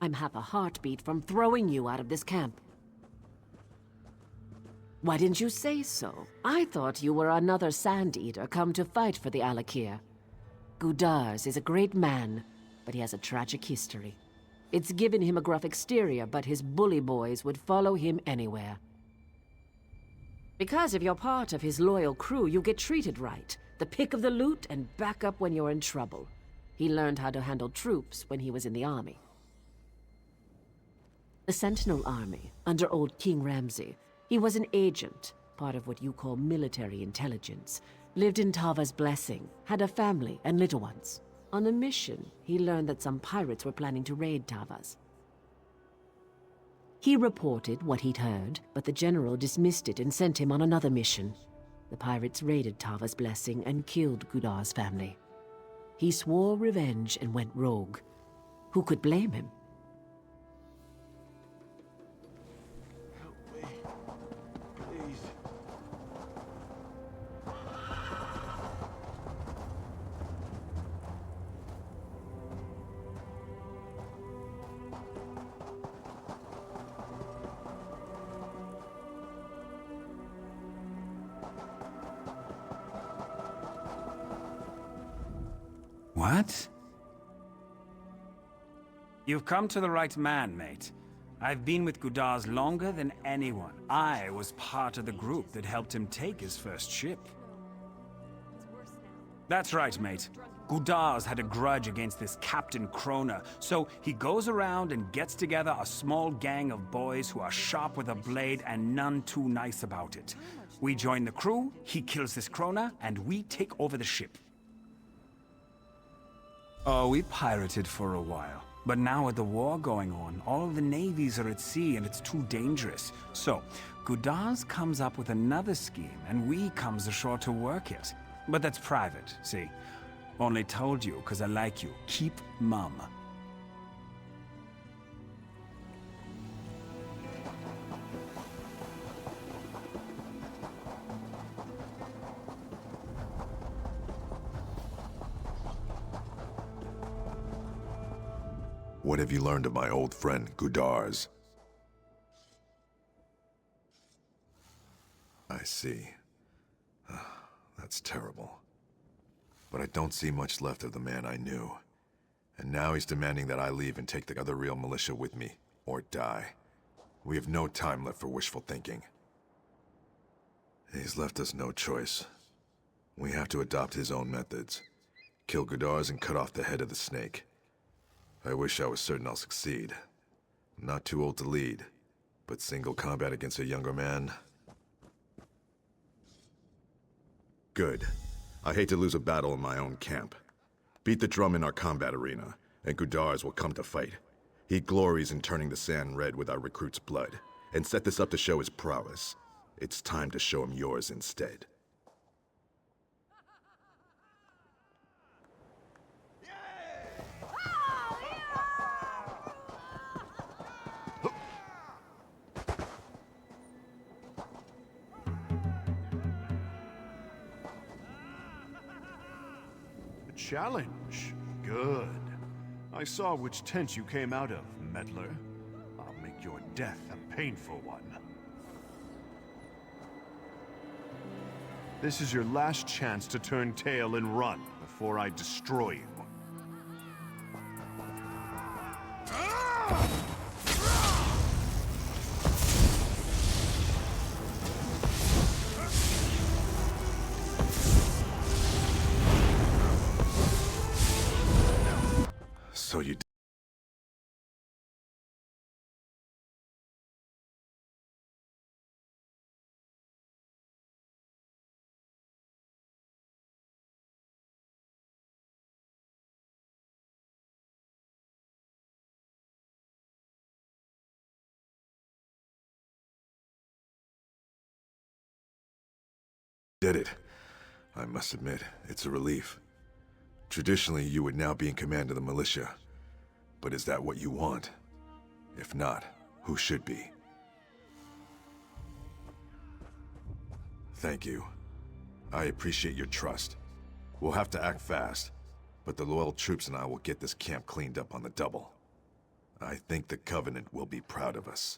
I'm half a heartbeat from throwing you out of this camp. Why didn't you say so? I thought you were another Sand Eater come to fight for the Alik'r. Gudars is a great man, but he has a tragic history. It's given him a gruff exterior, but his bully boys would follow him anywhere. Because if you're part of his loyal crew, you get treated right. The pick of the loot and back up when you're in trouble. He learned how to handle troops when he was in the army. The Sentinel Army, under old King Ramsay. He was an agent, part of what you call military intelligence. Lived in Tava's blessing, had a family and little ones. On a mission, he learned that some pirates were planning to raid Tava's. He reported what he'd heard, but the general dismissed it and sent him on another mission. The pirates raided Tava's blessing and killed Gudar's family. He swore revenge and went rogue. Who could blame him? What? You've come to the right man, mate. I've been with Gudars longer than anyone. I was part of the group that helped him take his first ship. That's right, mate. Gudars had a grudge against this Captain Krona, so he goes around and gets together a small gang of boys who are sharp with a blade and none too nice about it. We join the crew, he kills this Krona, and we take over the ship. Oh, we pirated for a while. But now with the war going on, all of the navies are at sea and it's too dangerous. So, Gudars comes up with another scheme and we comes ashore to work it. But that's private, see? Only told you because I like you. Keep mum. What have you learned of my old friend, Gudars? I see. That's terrible. But I don't see much left of the man I knew. And now he's demanding that I leave and take the other real militia with me, or die. We have no time left for wishful thinking. He's left us no choice. We have to adopt his own methods. Kill Gudars and cut off the head of the snake. I wish I was certain I'll succeed. I'm not too old to lead, but single combat against a younger man? Good. I hate to lose a battle in my own camp. Beat the drum in our combat arena, and Gudars will come to fight. He glories in turning the sand red with our recruits' blood, and set this up to show his prowess. It's time to show him yours instead. Challenge. Good. I saw which tent you came out of, meddler. I'll make your death a painful one. This is your last chance to turn tail and run before I destroy you. So you did it. I must admit, it's a relief. Traditionally, you would now be in command of the militia. But is that what you want? If not, who should be? Thank you. I appreciate your trust. We'll have to act fast, but the loyal troops and I will get this camp cleaned up on the double. I think the Covenant will be proud of us.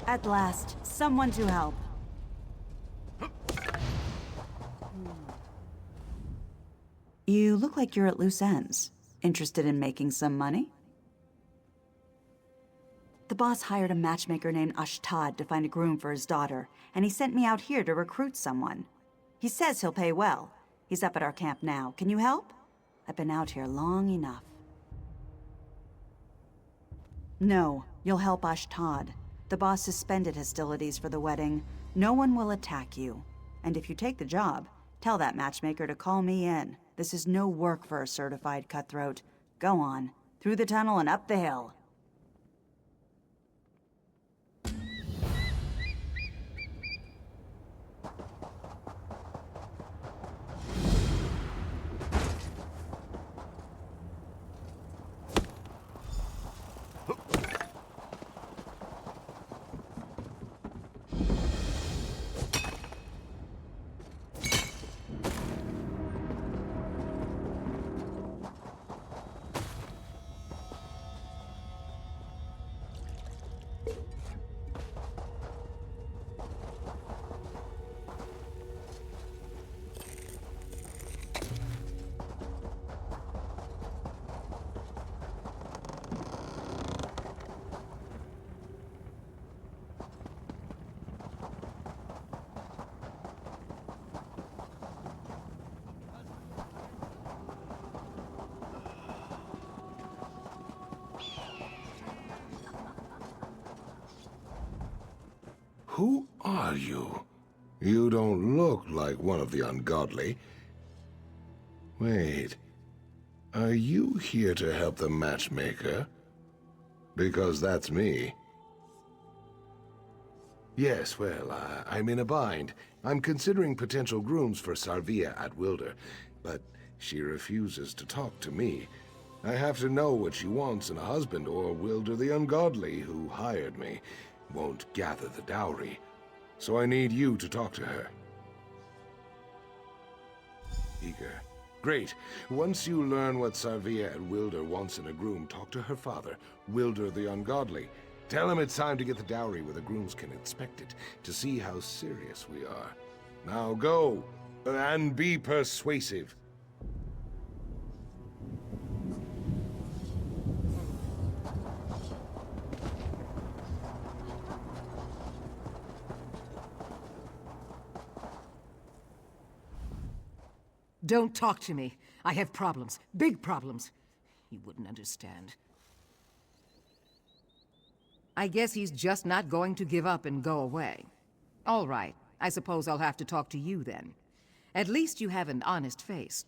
At last, someone to help. You look like you're at loose ends. Interested in making some money? The boss hired a matchmaker named Ashtad to find a groom for his daughter, and he sent me out here to recruit someone. He says he'll pay well. He's up at our camp now. Can you help? I've been out here long enough. No, you'll help Ashtad. The boss suspended hostilities for the wedding. No one will attack you. And if you take the job, tell that matchmaker to call me in. This is no work for a certified cutthroat. Go on, through the tunnel and up the hill. Who are you? You don't look like one of the ungodly. Wait, are you here to help the matchmaker? Because that's me. Yes, well, I'm in a bind. I'm considering potential grooms for Sarvia at Wilder, but she refuses to talk to me. I have to know what she wants in a husband, or Wilder the Ungodly, who hired me, won't gather the dowry. So I need you to talk to her. Eager. Great. Once you learn what Sarvia at Wilder wants in a groom, talk to her father, Wilder the Ungodly. Tell him it's time to get the dowry where the grooms can inspect it, to see how serious we are. Now go, and be persuasive. Don't talk to me. I have problems. Big problems. You wouldn't understand. I guess he's just not going to give up and go away. All right. I suppose I'll have to talk to you then. At least you have an honest face.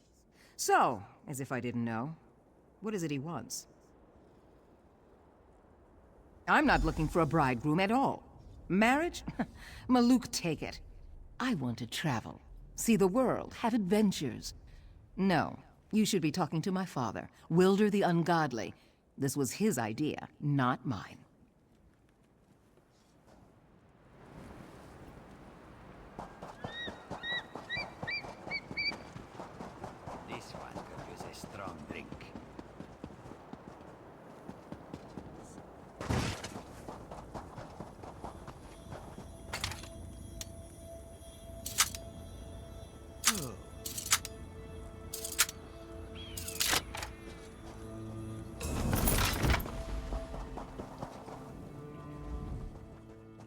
So, as if I didn't know, what is it he wants? I'm not looking for a bridegroom at all. Marriage? Maluk, take it. I want to travel. See the world, have adventures. No, you should be talking to my father, Wilder the Ungodly. This was his idea, not mine. This one could use a strong drink.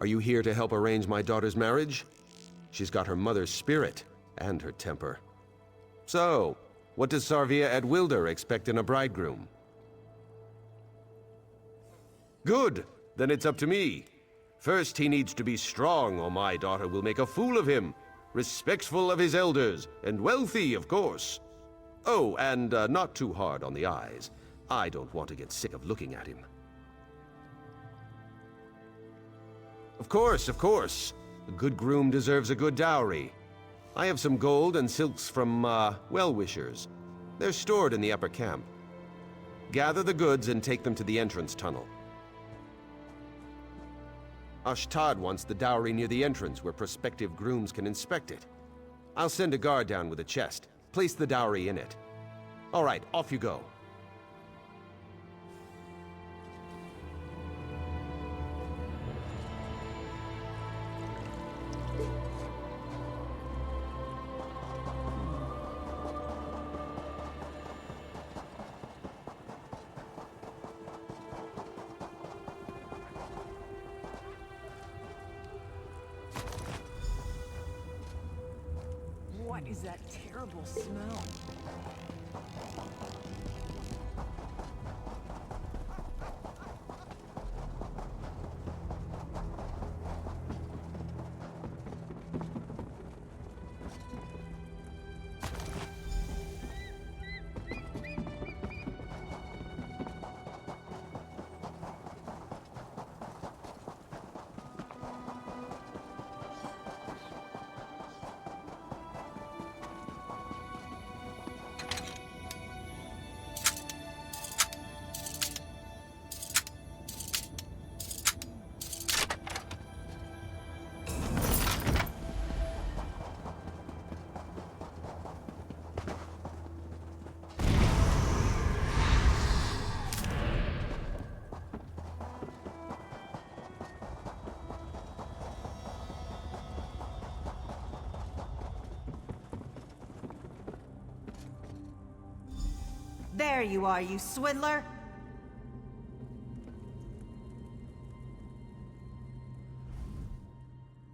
Are you here to help arrange my daughter's marriage? She's got her mother's spirit and her temper. So, what does Sarvia at Wilder expect in a bridegroom? Good! Then it's up to me. First, he needs to be strong, or my daughter will make a fool of him. Respectful of his elders, and wealthy, of course. Oh, and not too hard on the eyes. I don't want to get sick of looking at him. Of course, of course. A good groom deserves a good dowry. I have some gold and silks from, well-wishers. They're stored in the upper camp. Gather the goods and take them to the entrance tunnel. Ashtad wants the dowry near the entrance where prospective grooms can inspect it. I'll send a guard down with a chest. Place the dowry in it. All right, off you go. What is that terrible smell? There you are, you swindler!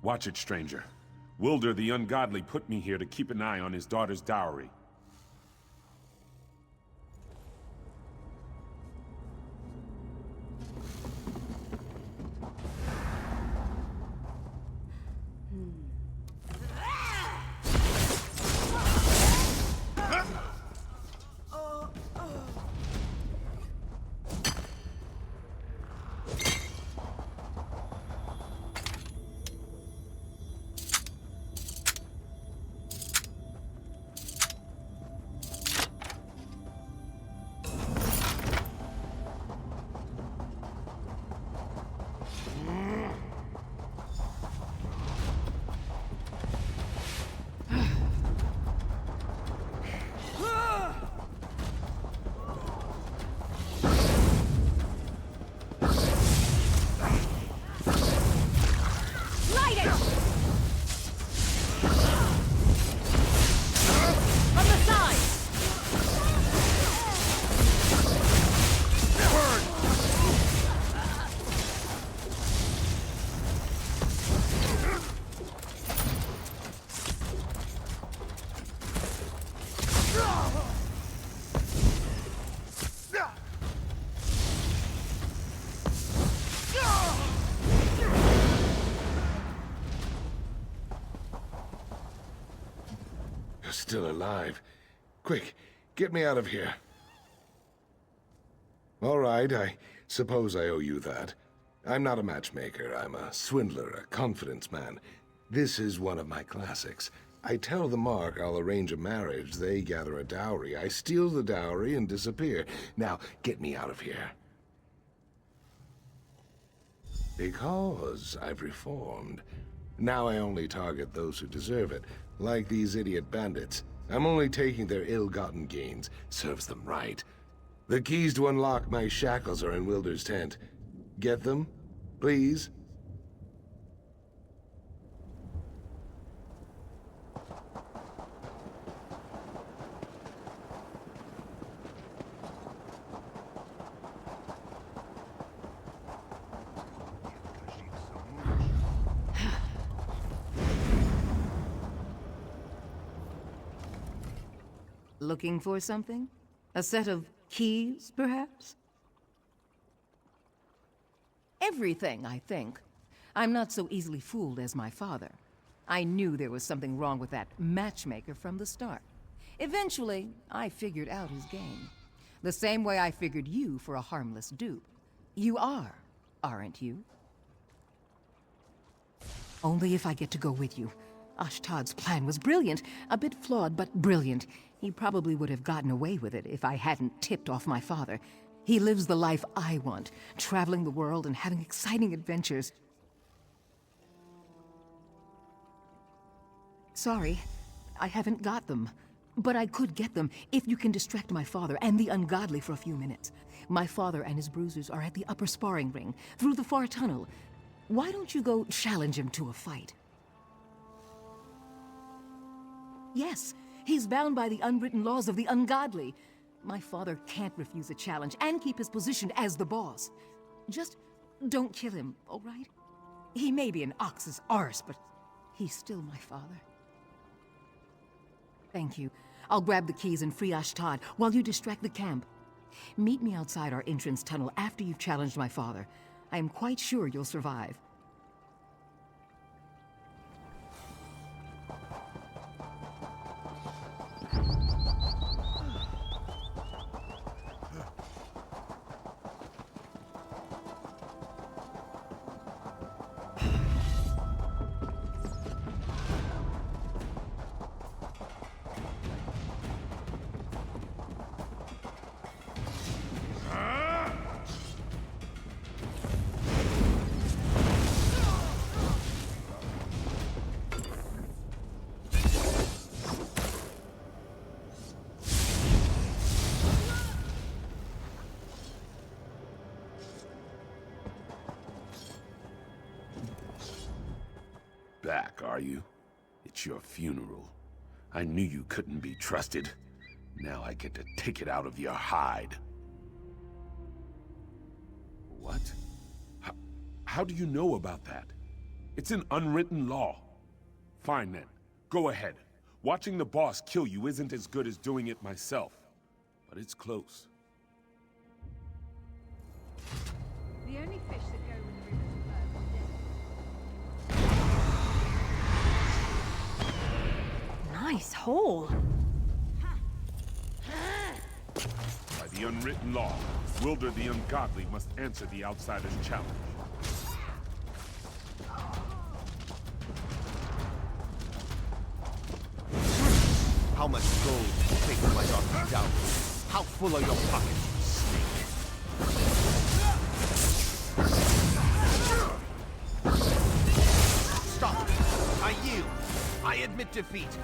Watch it, stranger. Wilder the Ungodly put me here to keep an eye on his daughter's dowry. still alive. Quick, get me out of here. All right, I suppose I owe you that. I'm not a matchmaker. I'm a swindler, a confidence man. This is one of my classics. I tell the Mark I'll arrange a marriage, they gather a dowry. I steal the dowry and disappear. Now, get me out of here. Because I've reformed. Now I only target those who deserve it, like these idiot bandits. I'm only taking their ill-gotten gains. Serves them right. The keys to unlock my shackles are in Wilder's tent. Get them, please? Looking for something? A set of keys, perhaps? Everything, I think. I'm not so easily fooled as my father. I knew there was something wrong with that matchmaker from the start. Eventually, I figured out his game. The same way I figured you for a harmless dupe. You are, aren't you? Only if I get to go with you. Ashtad's plan was brilliant. A bit flawed, but brilliant. He probably would have gotten away with it if I hadn't tipped off my father. He lives the life I want, traveling the world and having exciting adventures. Sorry, I haven't got them. But I could get them if you can distract my father and the ungodly for a few minutes. My father and his bruisers are at the upper sparring ring, through the far tunnel. Why don't you go challenge him to a fight? Yes, he's bound by the unwritten laws of the ungodly. My father can't refuse a challenge and keep his position as the boss. Just don't kill him, all right? He may be an ox's arse, but he's still my father. Thank you. I'll grab the keys and free Ashtad while you distract the camp. Meet me outside our entrance tunnel after you've challenged my father. I am quite sure you'll survive. Back, are you? It's your funeral. I knew you couldn't be trusted. Now I get to take it out of your hide. What? How do you know about that? It's an unwritten law. Fine then. Go ahead. Watching the boss kill you isn't as good as doing it myself. But it's close. The only fish that go in the rivers are Nice hole. By the unwritten law, Wilder the Ungodly must answer the Outsider's challenge. How much gold did you take from my daughter's dowry? How full are your pockets, snake? Stop! I yield! I admit defeat!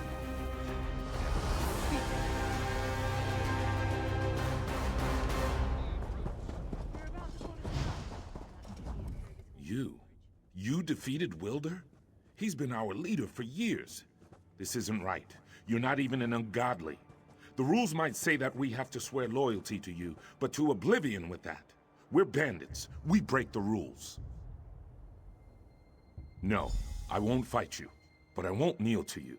You defeated Wilder? He's been our leader for years. This isn't right. You're not even an ungodly. The rules might say that we have to swear loyalty to you, but to oblivion with that. We're bandits. We break the rules. No, I won't fight you, but I won't kneel to you.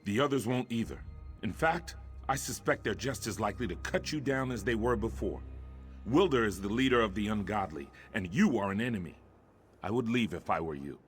The others won't either. In fact, I suspect they're just as likely to cut you down as they were before. Wilder is the leader of the ungodly, and you are an enemy. I would leave if I were you.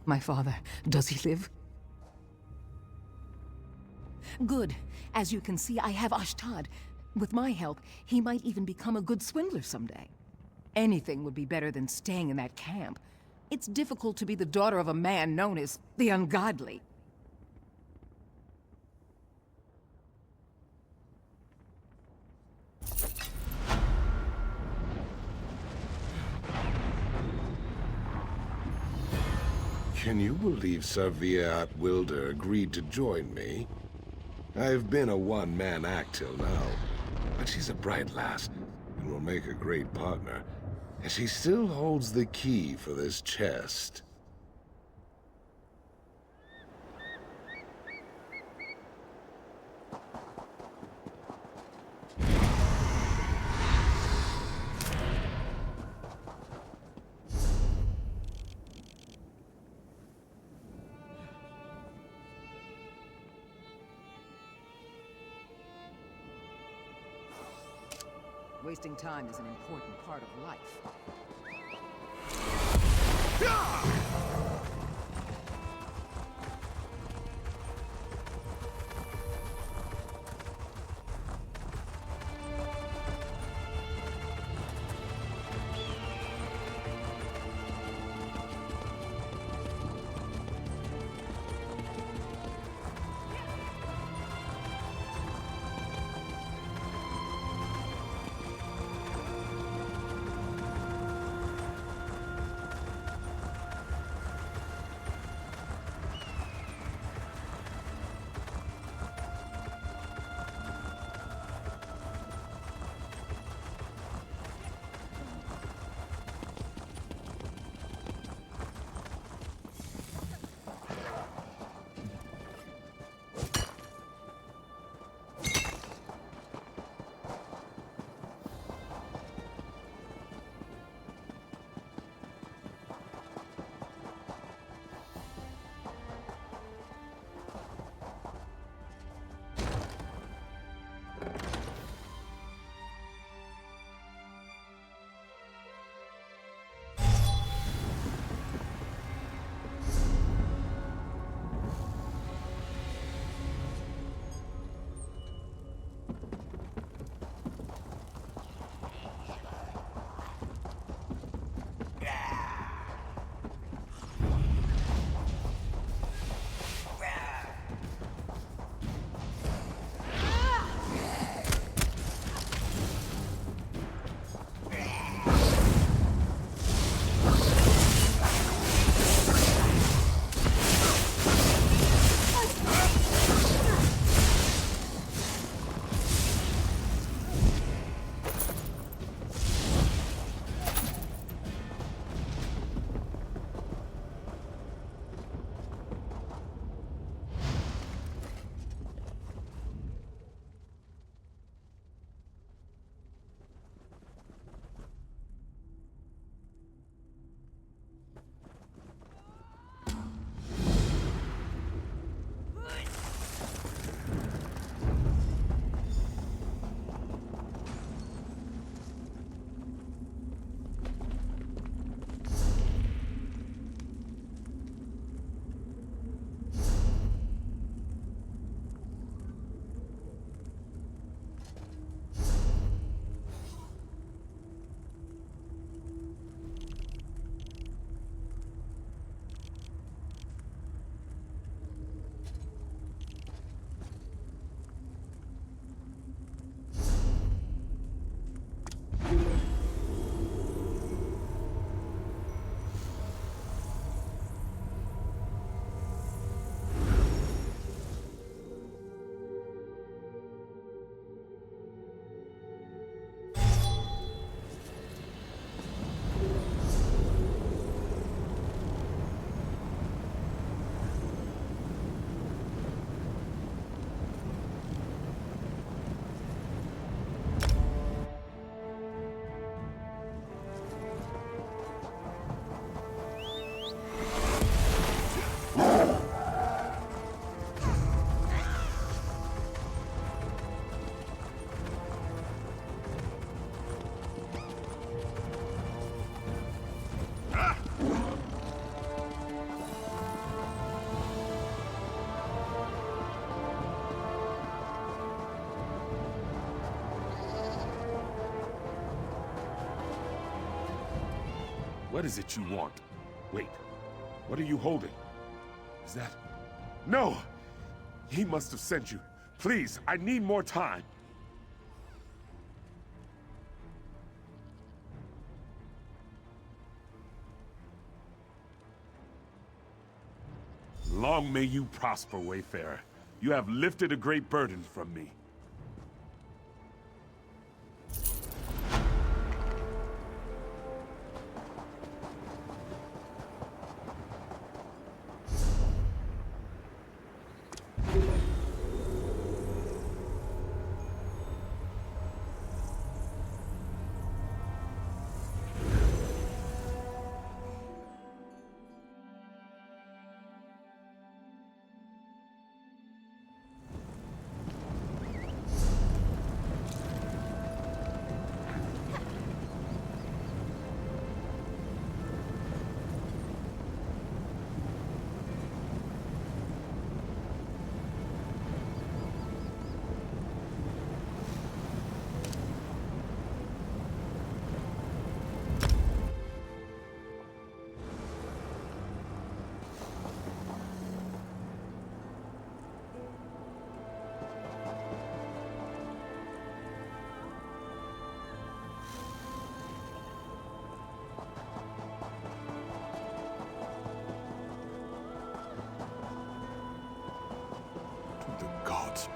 My father, does he live? Good. As you can see, I have Ashtad. With my help, he might even become a good swindler someday. Anything would be better than staying in that camp. It's difficult to be the daughter of a man known as the Ungodly. Can you believe Servia Wilder agreed to join me? I've been a one-man act till now, but she's a bright lass and will make a great partner. And she still holds the key for this chest. Wasting time is an important part of life. What is it you want? Wait, what are you holding? Is that... No! He must have sent you. Please, I need more time. Long may you prosper, Wayfarer. You have lifted a great burden from me.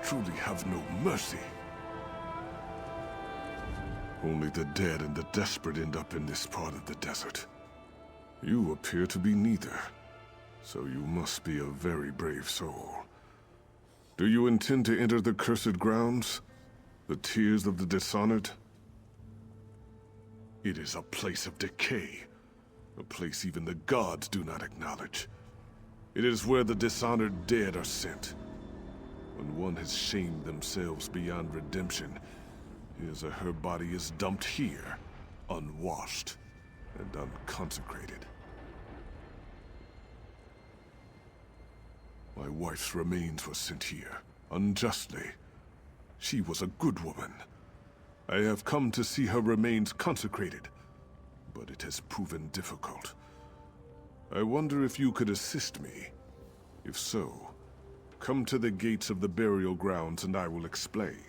Truly have no mercy. Only the dead and the desperate end up in this part of the desert. You appear to be neither, so you must be a very brave soul. Do you intend to enter the cursed grounds? The tears of the dishonored? It is a place of decay, a place even the gods do not acknowledge. It is where the dishonored dead are sent. When one has shamed themselves beyond redemption, his or her body is dumped here, unwashed and unconsecrated. My wife's remains were sent here, unjustly. She was a good woman. I have come to see her remains consecrated, but it has proven difficult. I wonder if you could assist me. If so, come to the gates of the burial grounds and I will explain.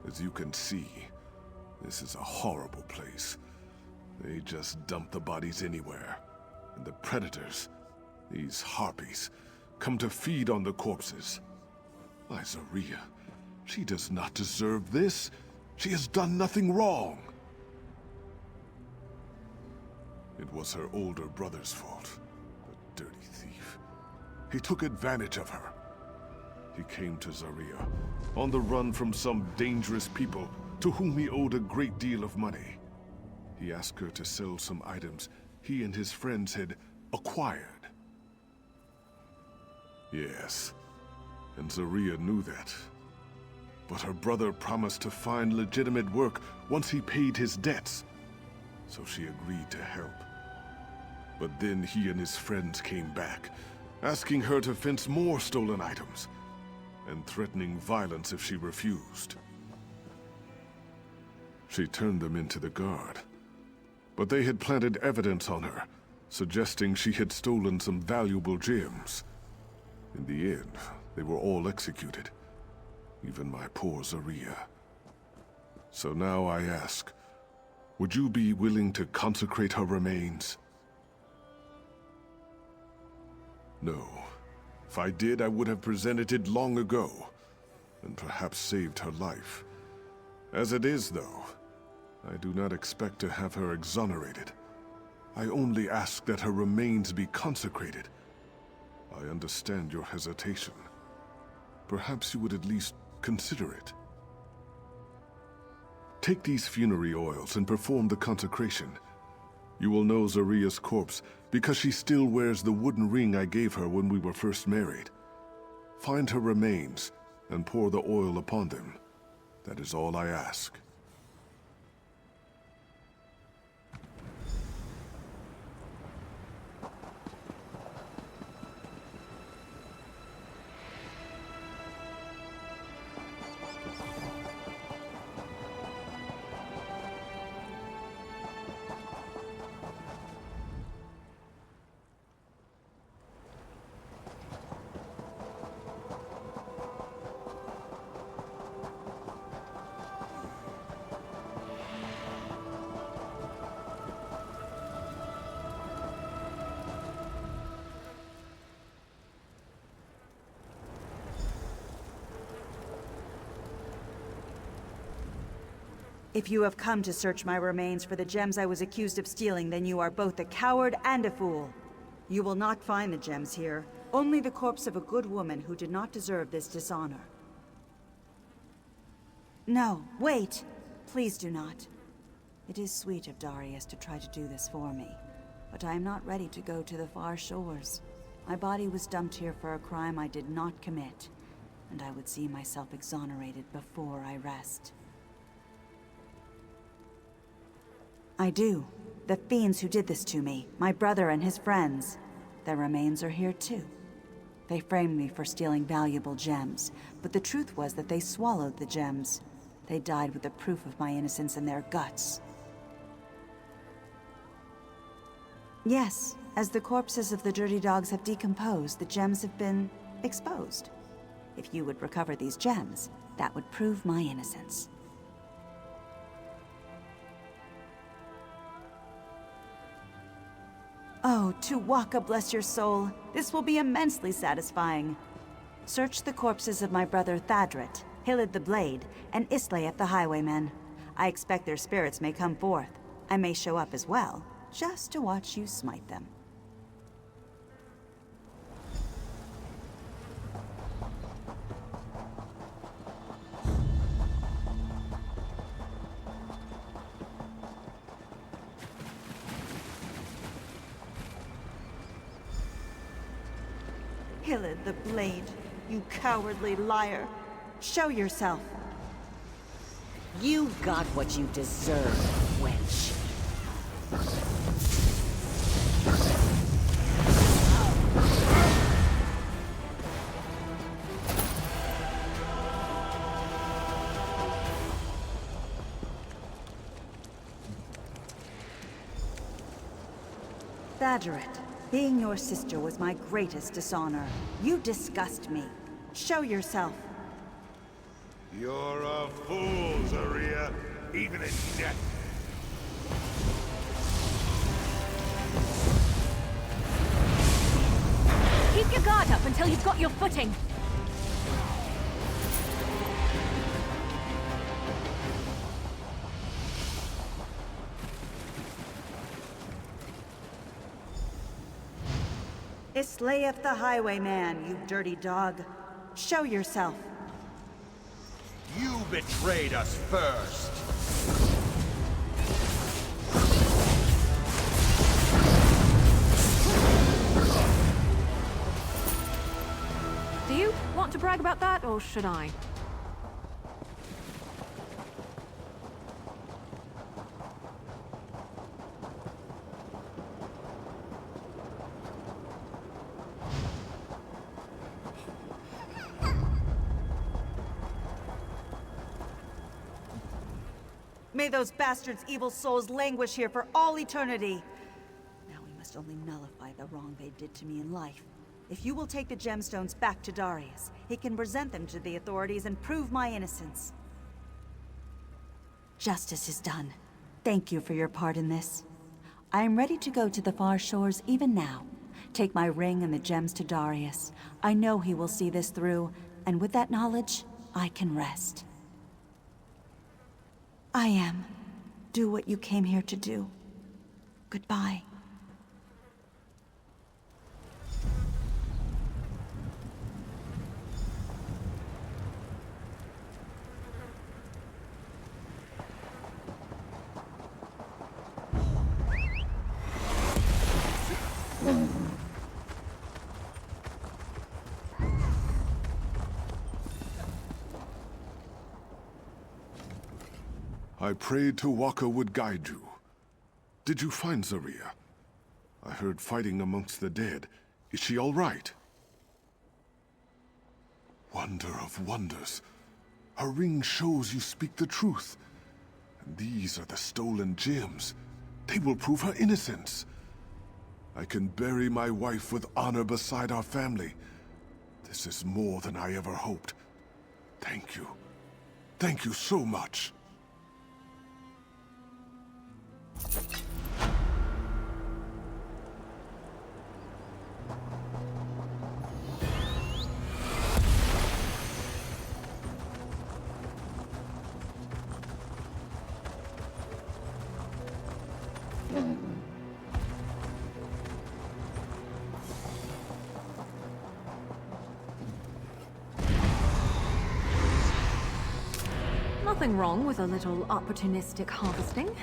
As you can see, this is a horrible place. They just dump the bodies anywhere. And the predators, these harpies, come to feed on the corpses. Why, Zaria, she does not deserve this. She has done nothing wrong. It was her older brother's fault. The dirty thief. He took advantage of her. He came to Zaria, on the run from some dangerous people to whom he owed a great deal of money. He asked her to sell some items he and his friends had acquired. Yes, and Zaria knew that. But her brother promised to find legitimate work once he paid his debts, so she agreed to help. But then he and his friends came back, asking her to fence more stolen items, and threatening violence if she refused. She turned them into the guard, but they had planted evidence on her, suggesting she had stolen some valuable gems. In the end, they were all executed, even my poor Zaria. So now I ask, would you be willing to consecrate her remains? No. If I did, I would have presented it long ago, and perhaps saved her life. As it is, though, I do not expect to have her exonerated. I only ask that her remains be consecrated. I understand your hesitation. Perhaps you would at least consider it. Take these funerary oils and perform the consecration. You will know Zaria's corpse because she still wears the wooden ring I gave her when we were first married. Find her remains and pour the oil upon them. That is all I ask. If you have come to search my remains for the gems I was accused of stealing, then you are both a coward and a fool. You will not find the gems here, only the corpse of a good woman who did not deserve this dishonor. No, wait! Please do not. It is sweet of Darius to try to do this for me, but I am not ready to go to the far shores. My body was dumped here for a crime I did not commit, and I would see myself exonerated before I rest. I do. The fiends who did this to me, my brother and his friends. Their remains are here too. They framed me for stealing valuable gems, but the truth was that they swallowed the gems. They died with the proof of my innocence in their guts. Yes, as the corpses of the dirty dogs have decomposed, the gems have been exposed. If you would recover these gems, that would prove my innocence. Oh, Tuwaka, bless your soul. This will be immensely satisfying. Search the corpses of my brother Thadret, Hilid the Blade, and Islaeth the Highwayman. I expect their spirits may come forth. I may show up as well, just to watch you smite them. Hilid the Blade, you cowardly liar. Show yourself. You got what you deserve, wench. Thadret, being your sister was my greatest dishonor. You disgust me. Show yourself. You're a fool, Zaria. Even in death. Keep your guard up until you've got your footing. Islaeth the Highwayman, you dirty dog. Show yourself. You betrayed us first. Do you want to brag about that, or should I? May those bastards' evil souls languish here for all eternity. Now we must only nullify the wrong they did to me in life. If you will take the gemstones back to Darius, he can present them to the authorities and prove my innocence. Justice is done. Thank you for your part in this. I am ready to go to the far shores even now. Take my ring and the gems to Darius. I know he will see this through, and with that knowledge, I can rest. I am. Do what you came here to do. Goodbye. I prayed Tawaka would guide you. Did you find Zaria? I heard fighting amongst the dead. Is she all right? Wonder of wonders. Her ring shows you speak the truth. And these are the stolen gems. They will prove her innocence. I can bury my wife with honor beside our family. This is more than I ever hoped. Thank you. Thank you so much. Nothing wrong with a little opportunistic harvesting.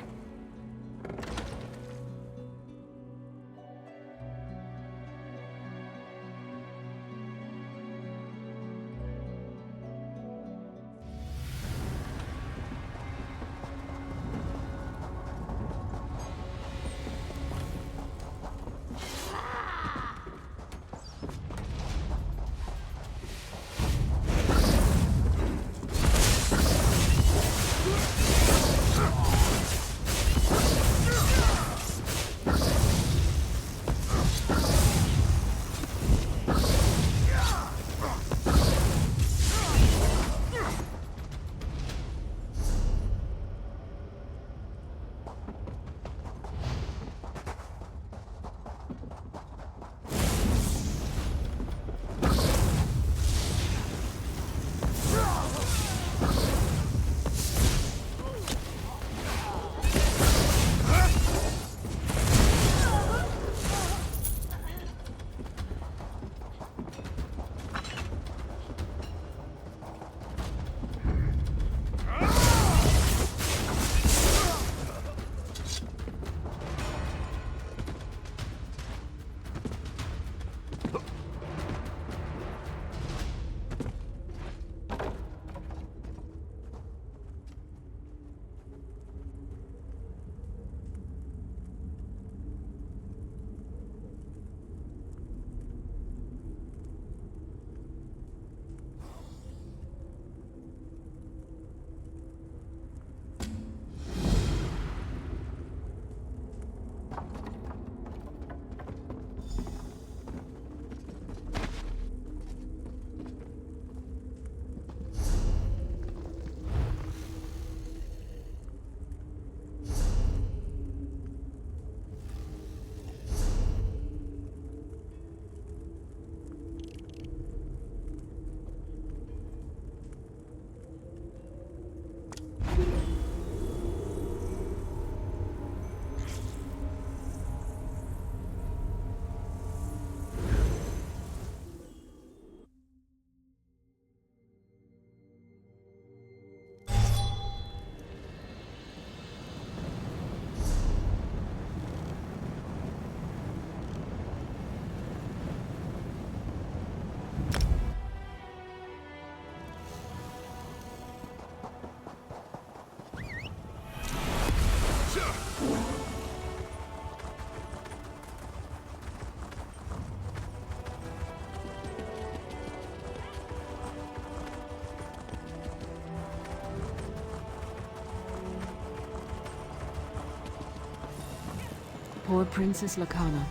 Poor Princess Lacana.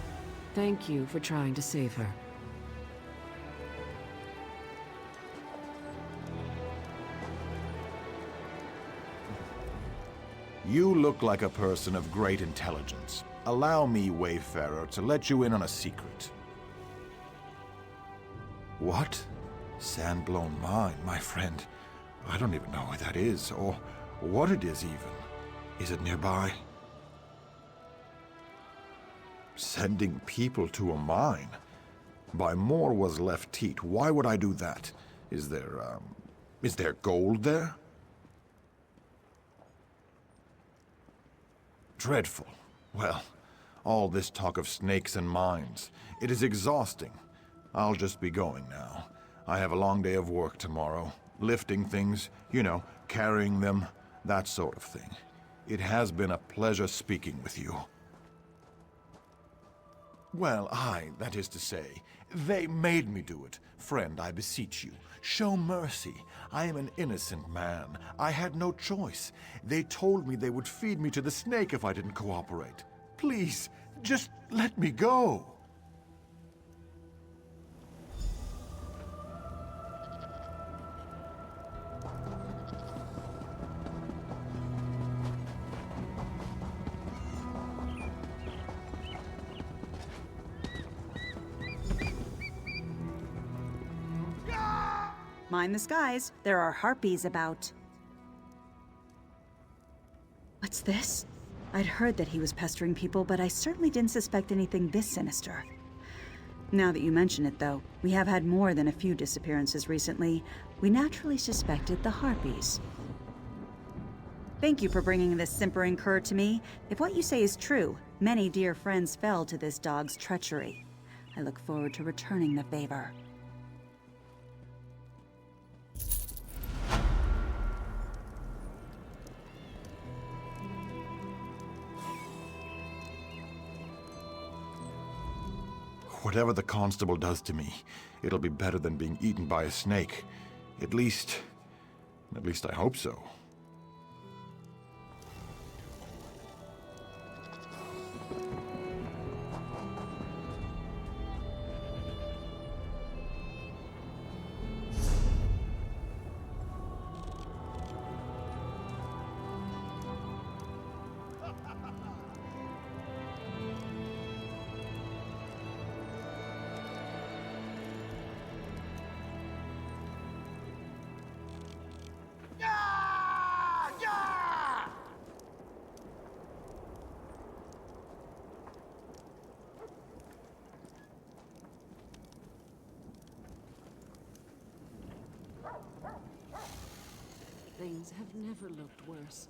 Thank you for trying to save her. You look like a person of great intelligence. Allow me, Wayfarer, to let you in on a secret. What? Sand-blown mine, my friend. I don't even know where that is, or what it is even. Is it nearby? Sending people to a mine? By more was left teat. Why would I do that? Is there gold there? Dreadful. Well, All this talk of snakes and mines. It is exhausting. I'll just be going now. I have a long day of work tomorrow. Lifting things, you know, carrying them, that sort of thing. It has been a pleasure speaking with you. Well, that is to say, they made me do it. Friend, I beseech you, show mercy. I am an innocent man. I had no choice. They told me they would feed me to the snake if I didn't cooperate. Please, just let me go. Mind the skies. There are harpies about. What's this? I'd heard that he was pestering people, but I certainly didn't suspect anything this sinister. Now that you mention it, though, we have had more than a few disappearances recently. We naturally suspected the harpies. Thank you for bringing this simpering cur to me. If what you say is true, many dear friends fell to this dog's treachery. I look forward to returning the favor. Whatever the constable does to me, it'll be better than being eaten by a snake. At least I hope so. Things have never looked worse.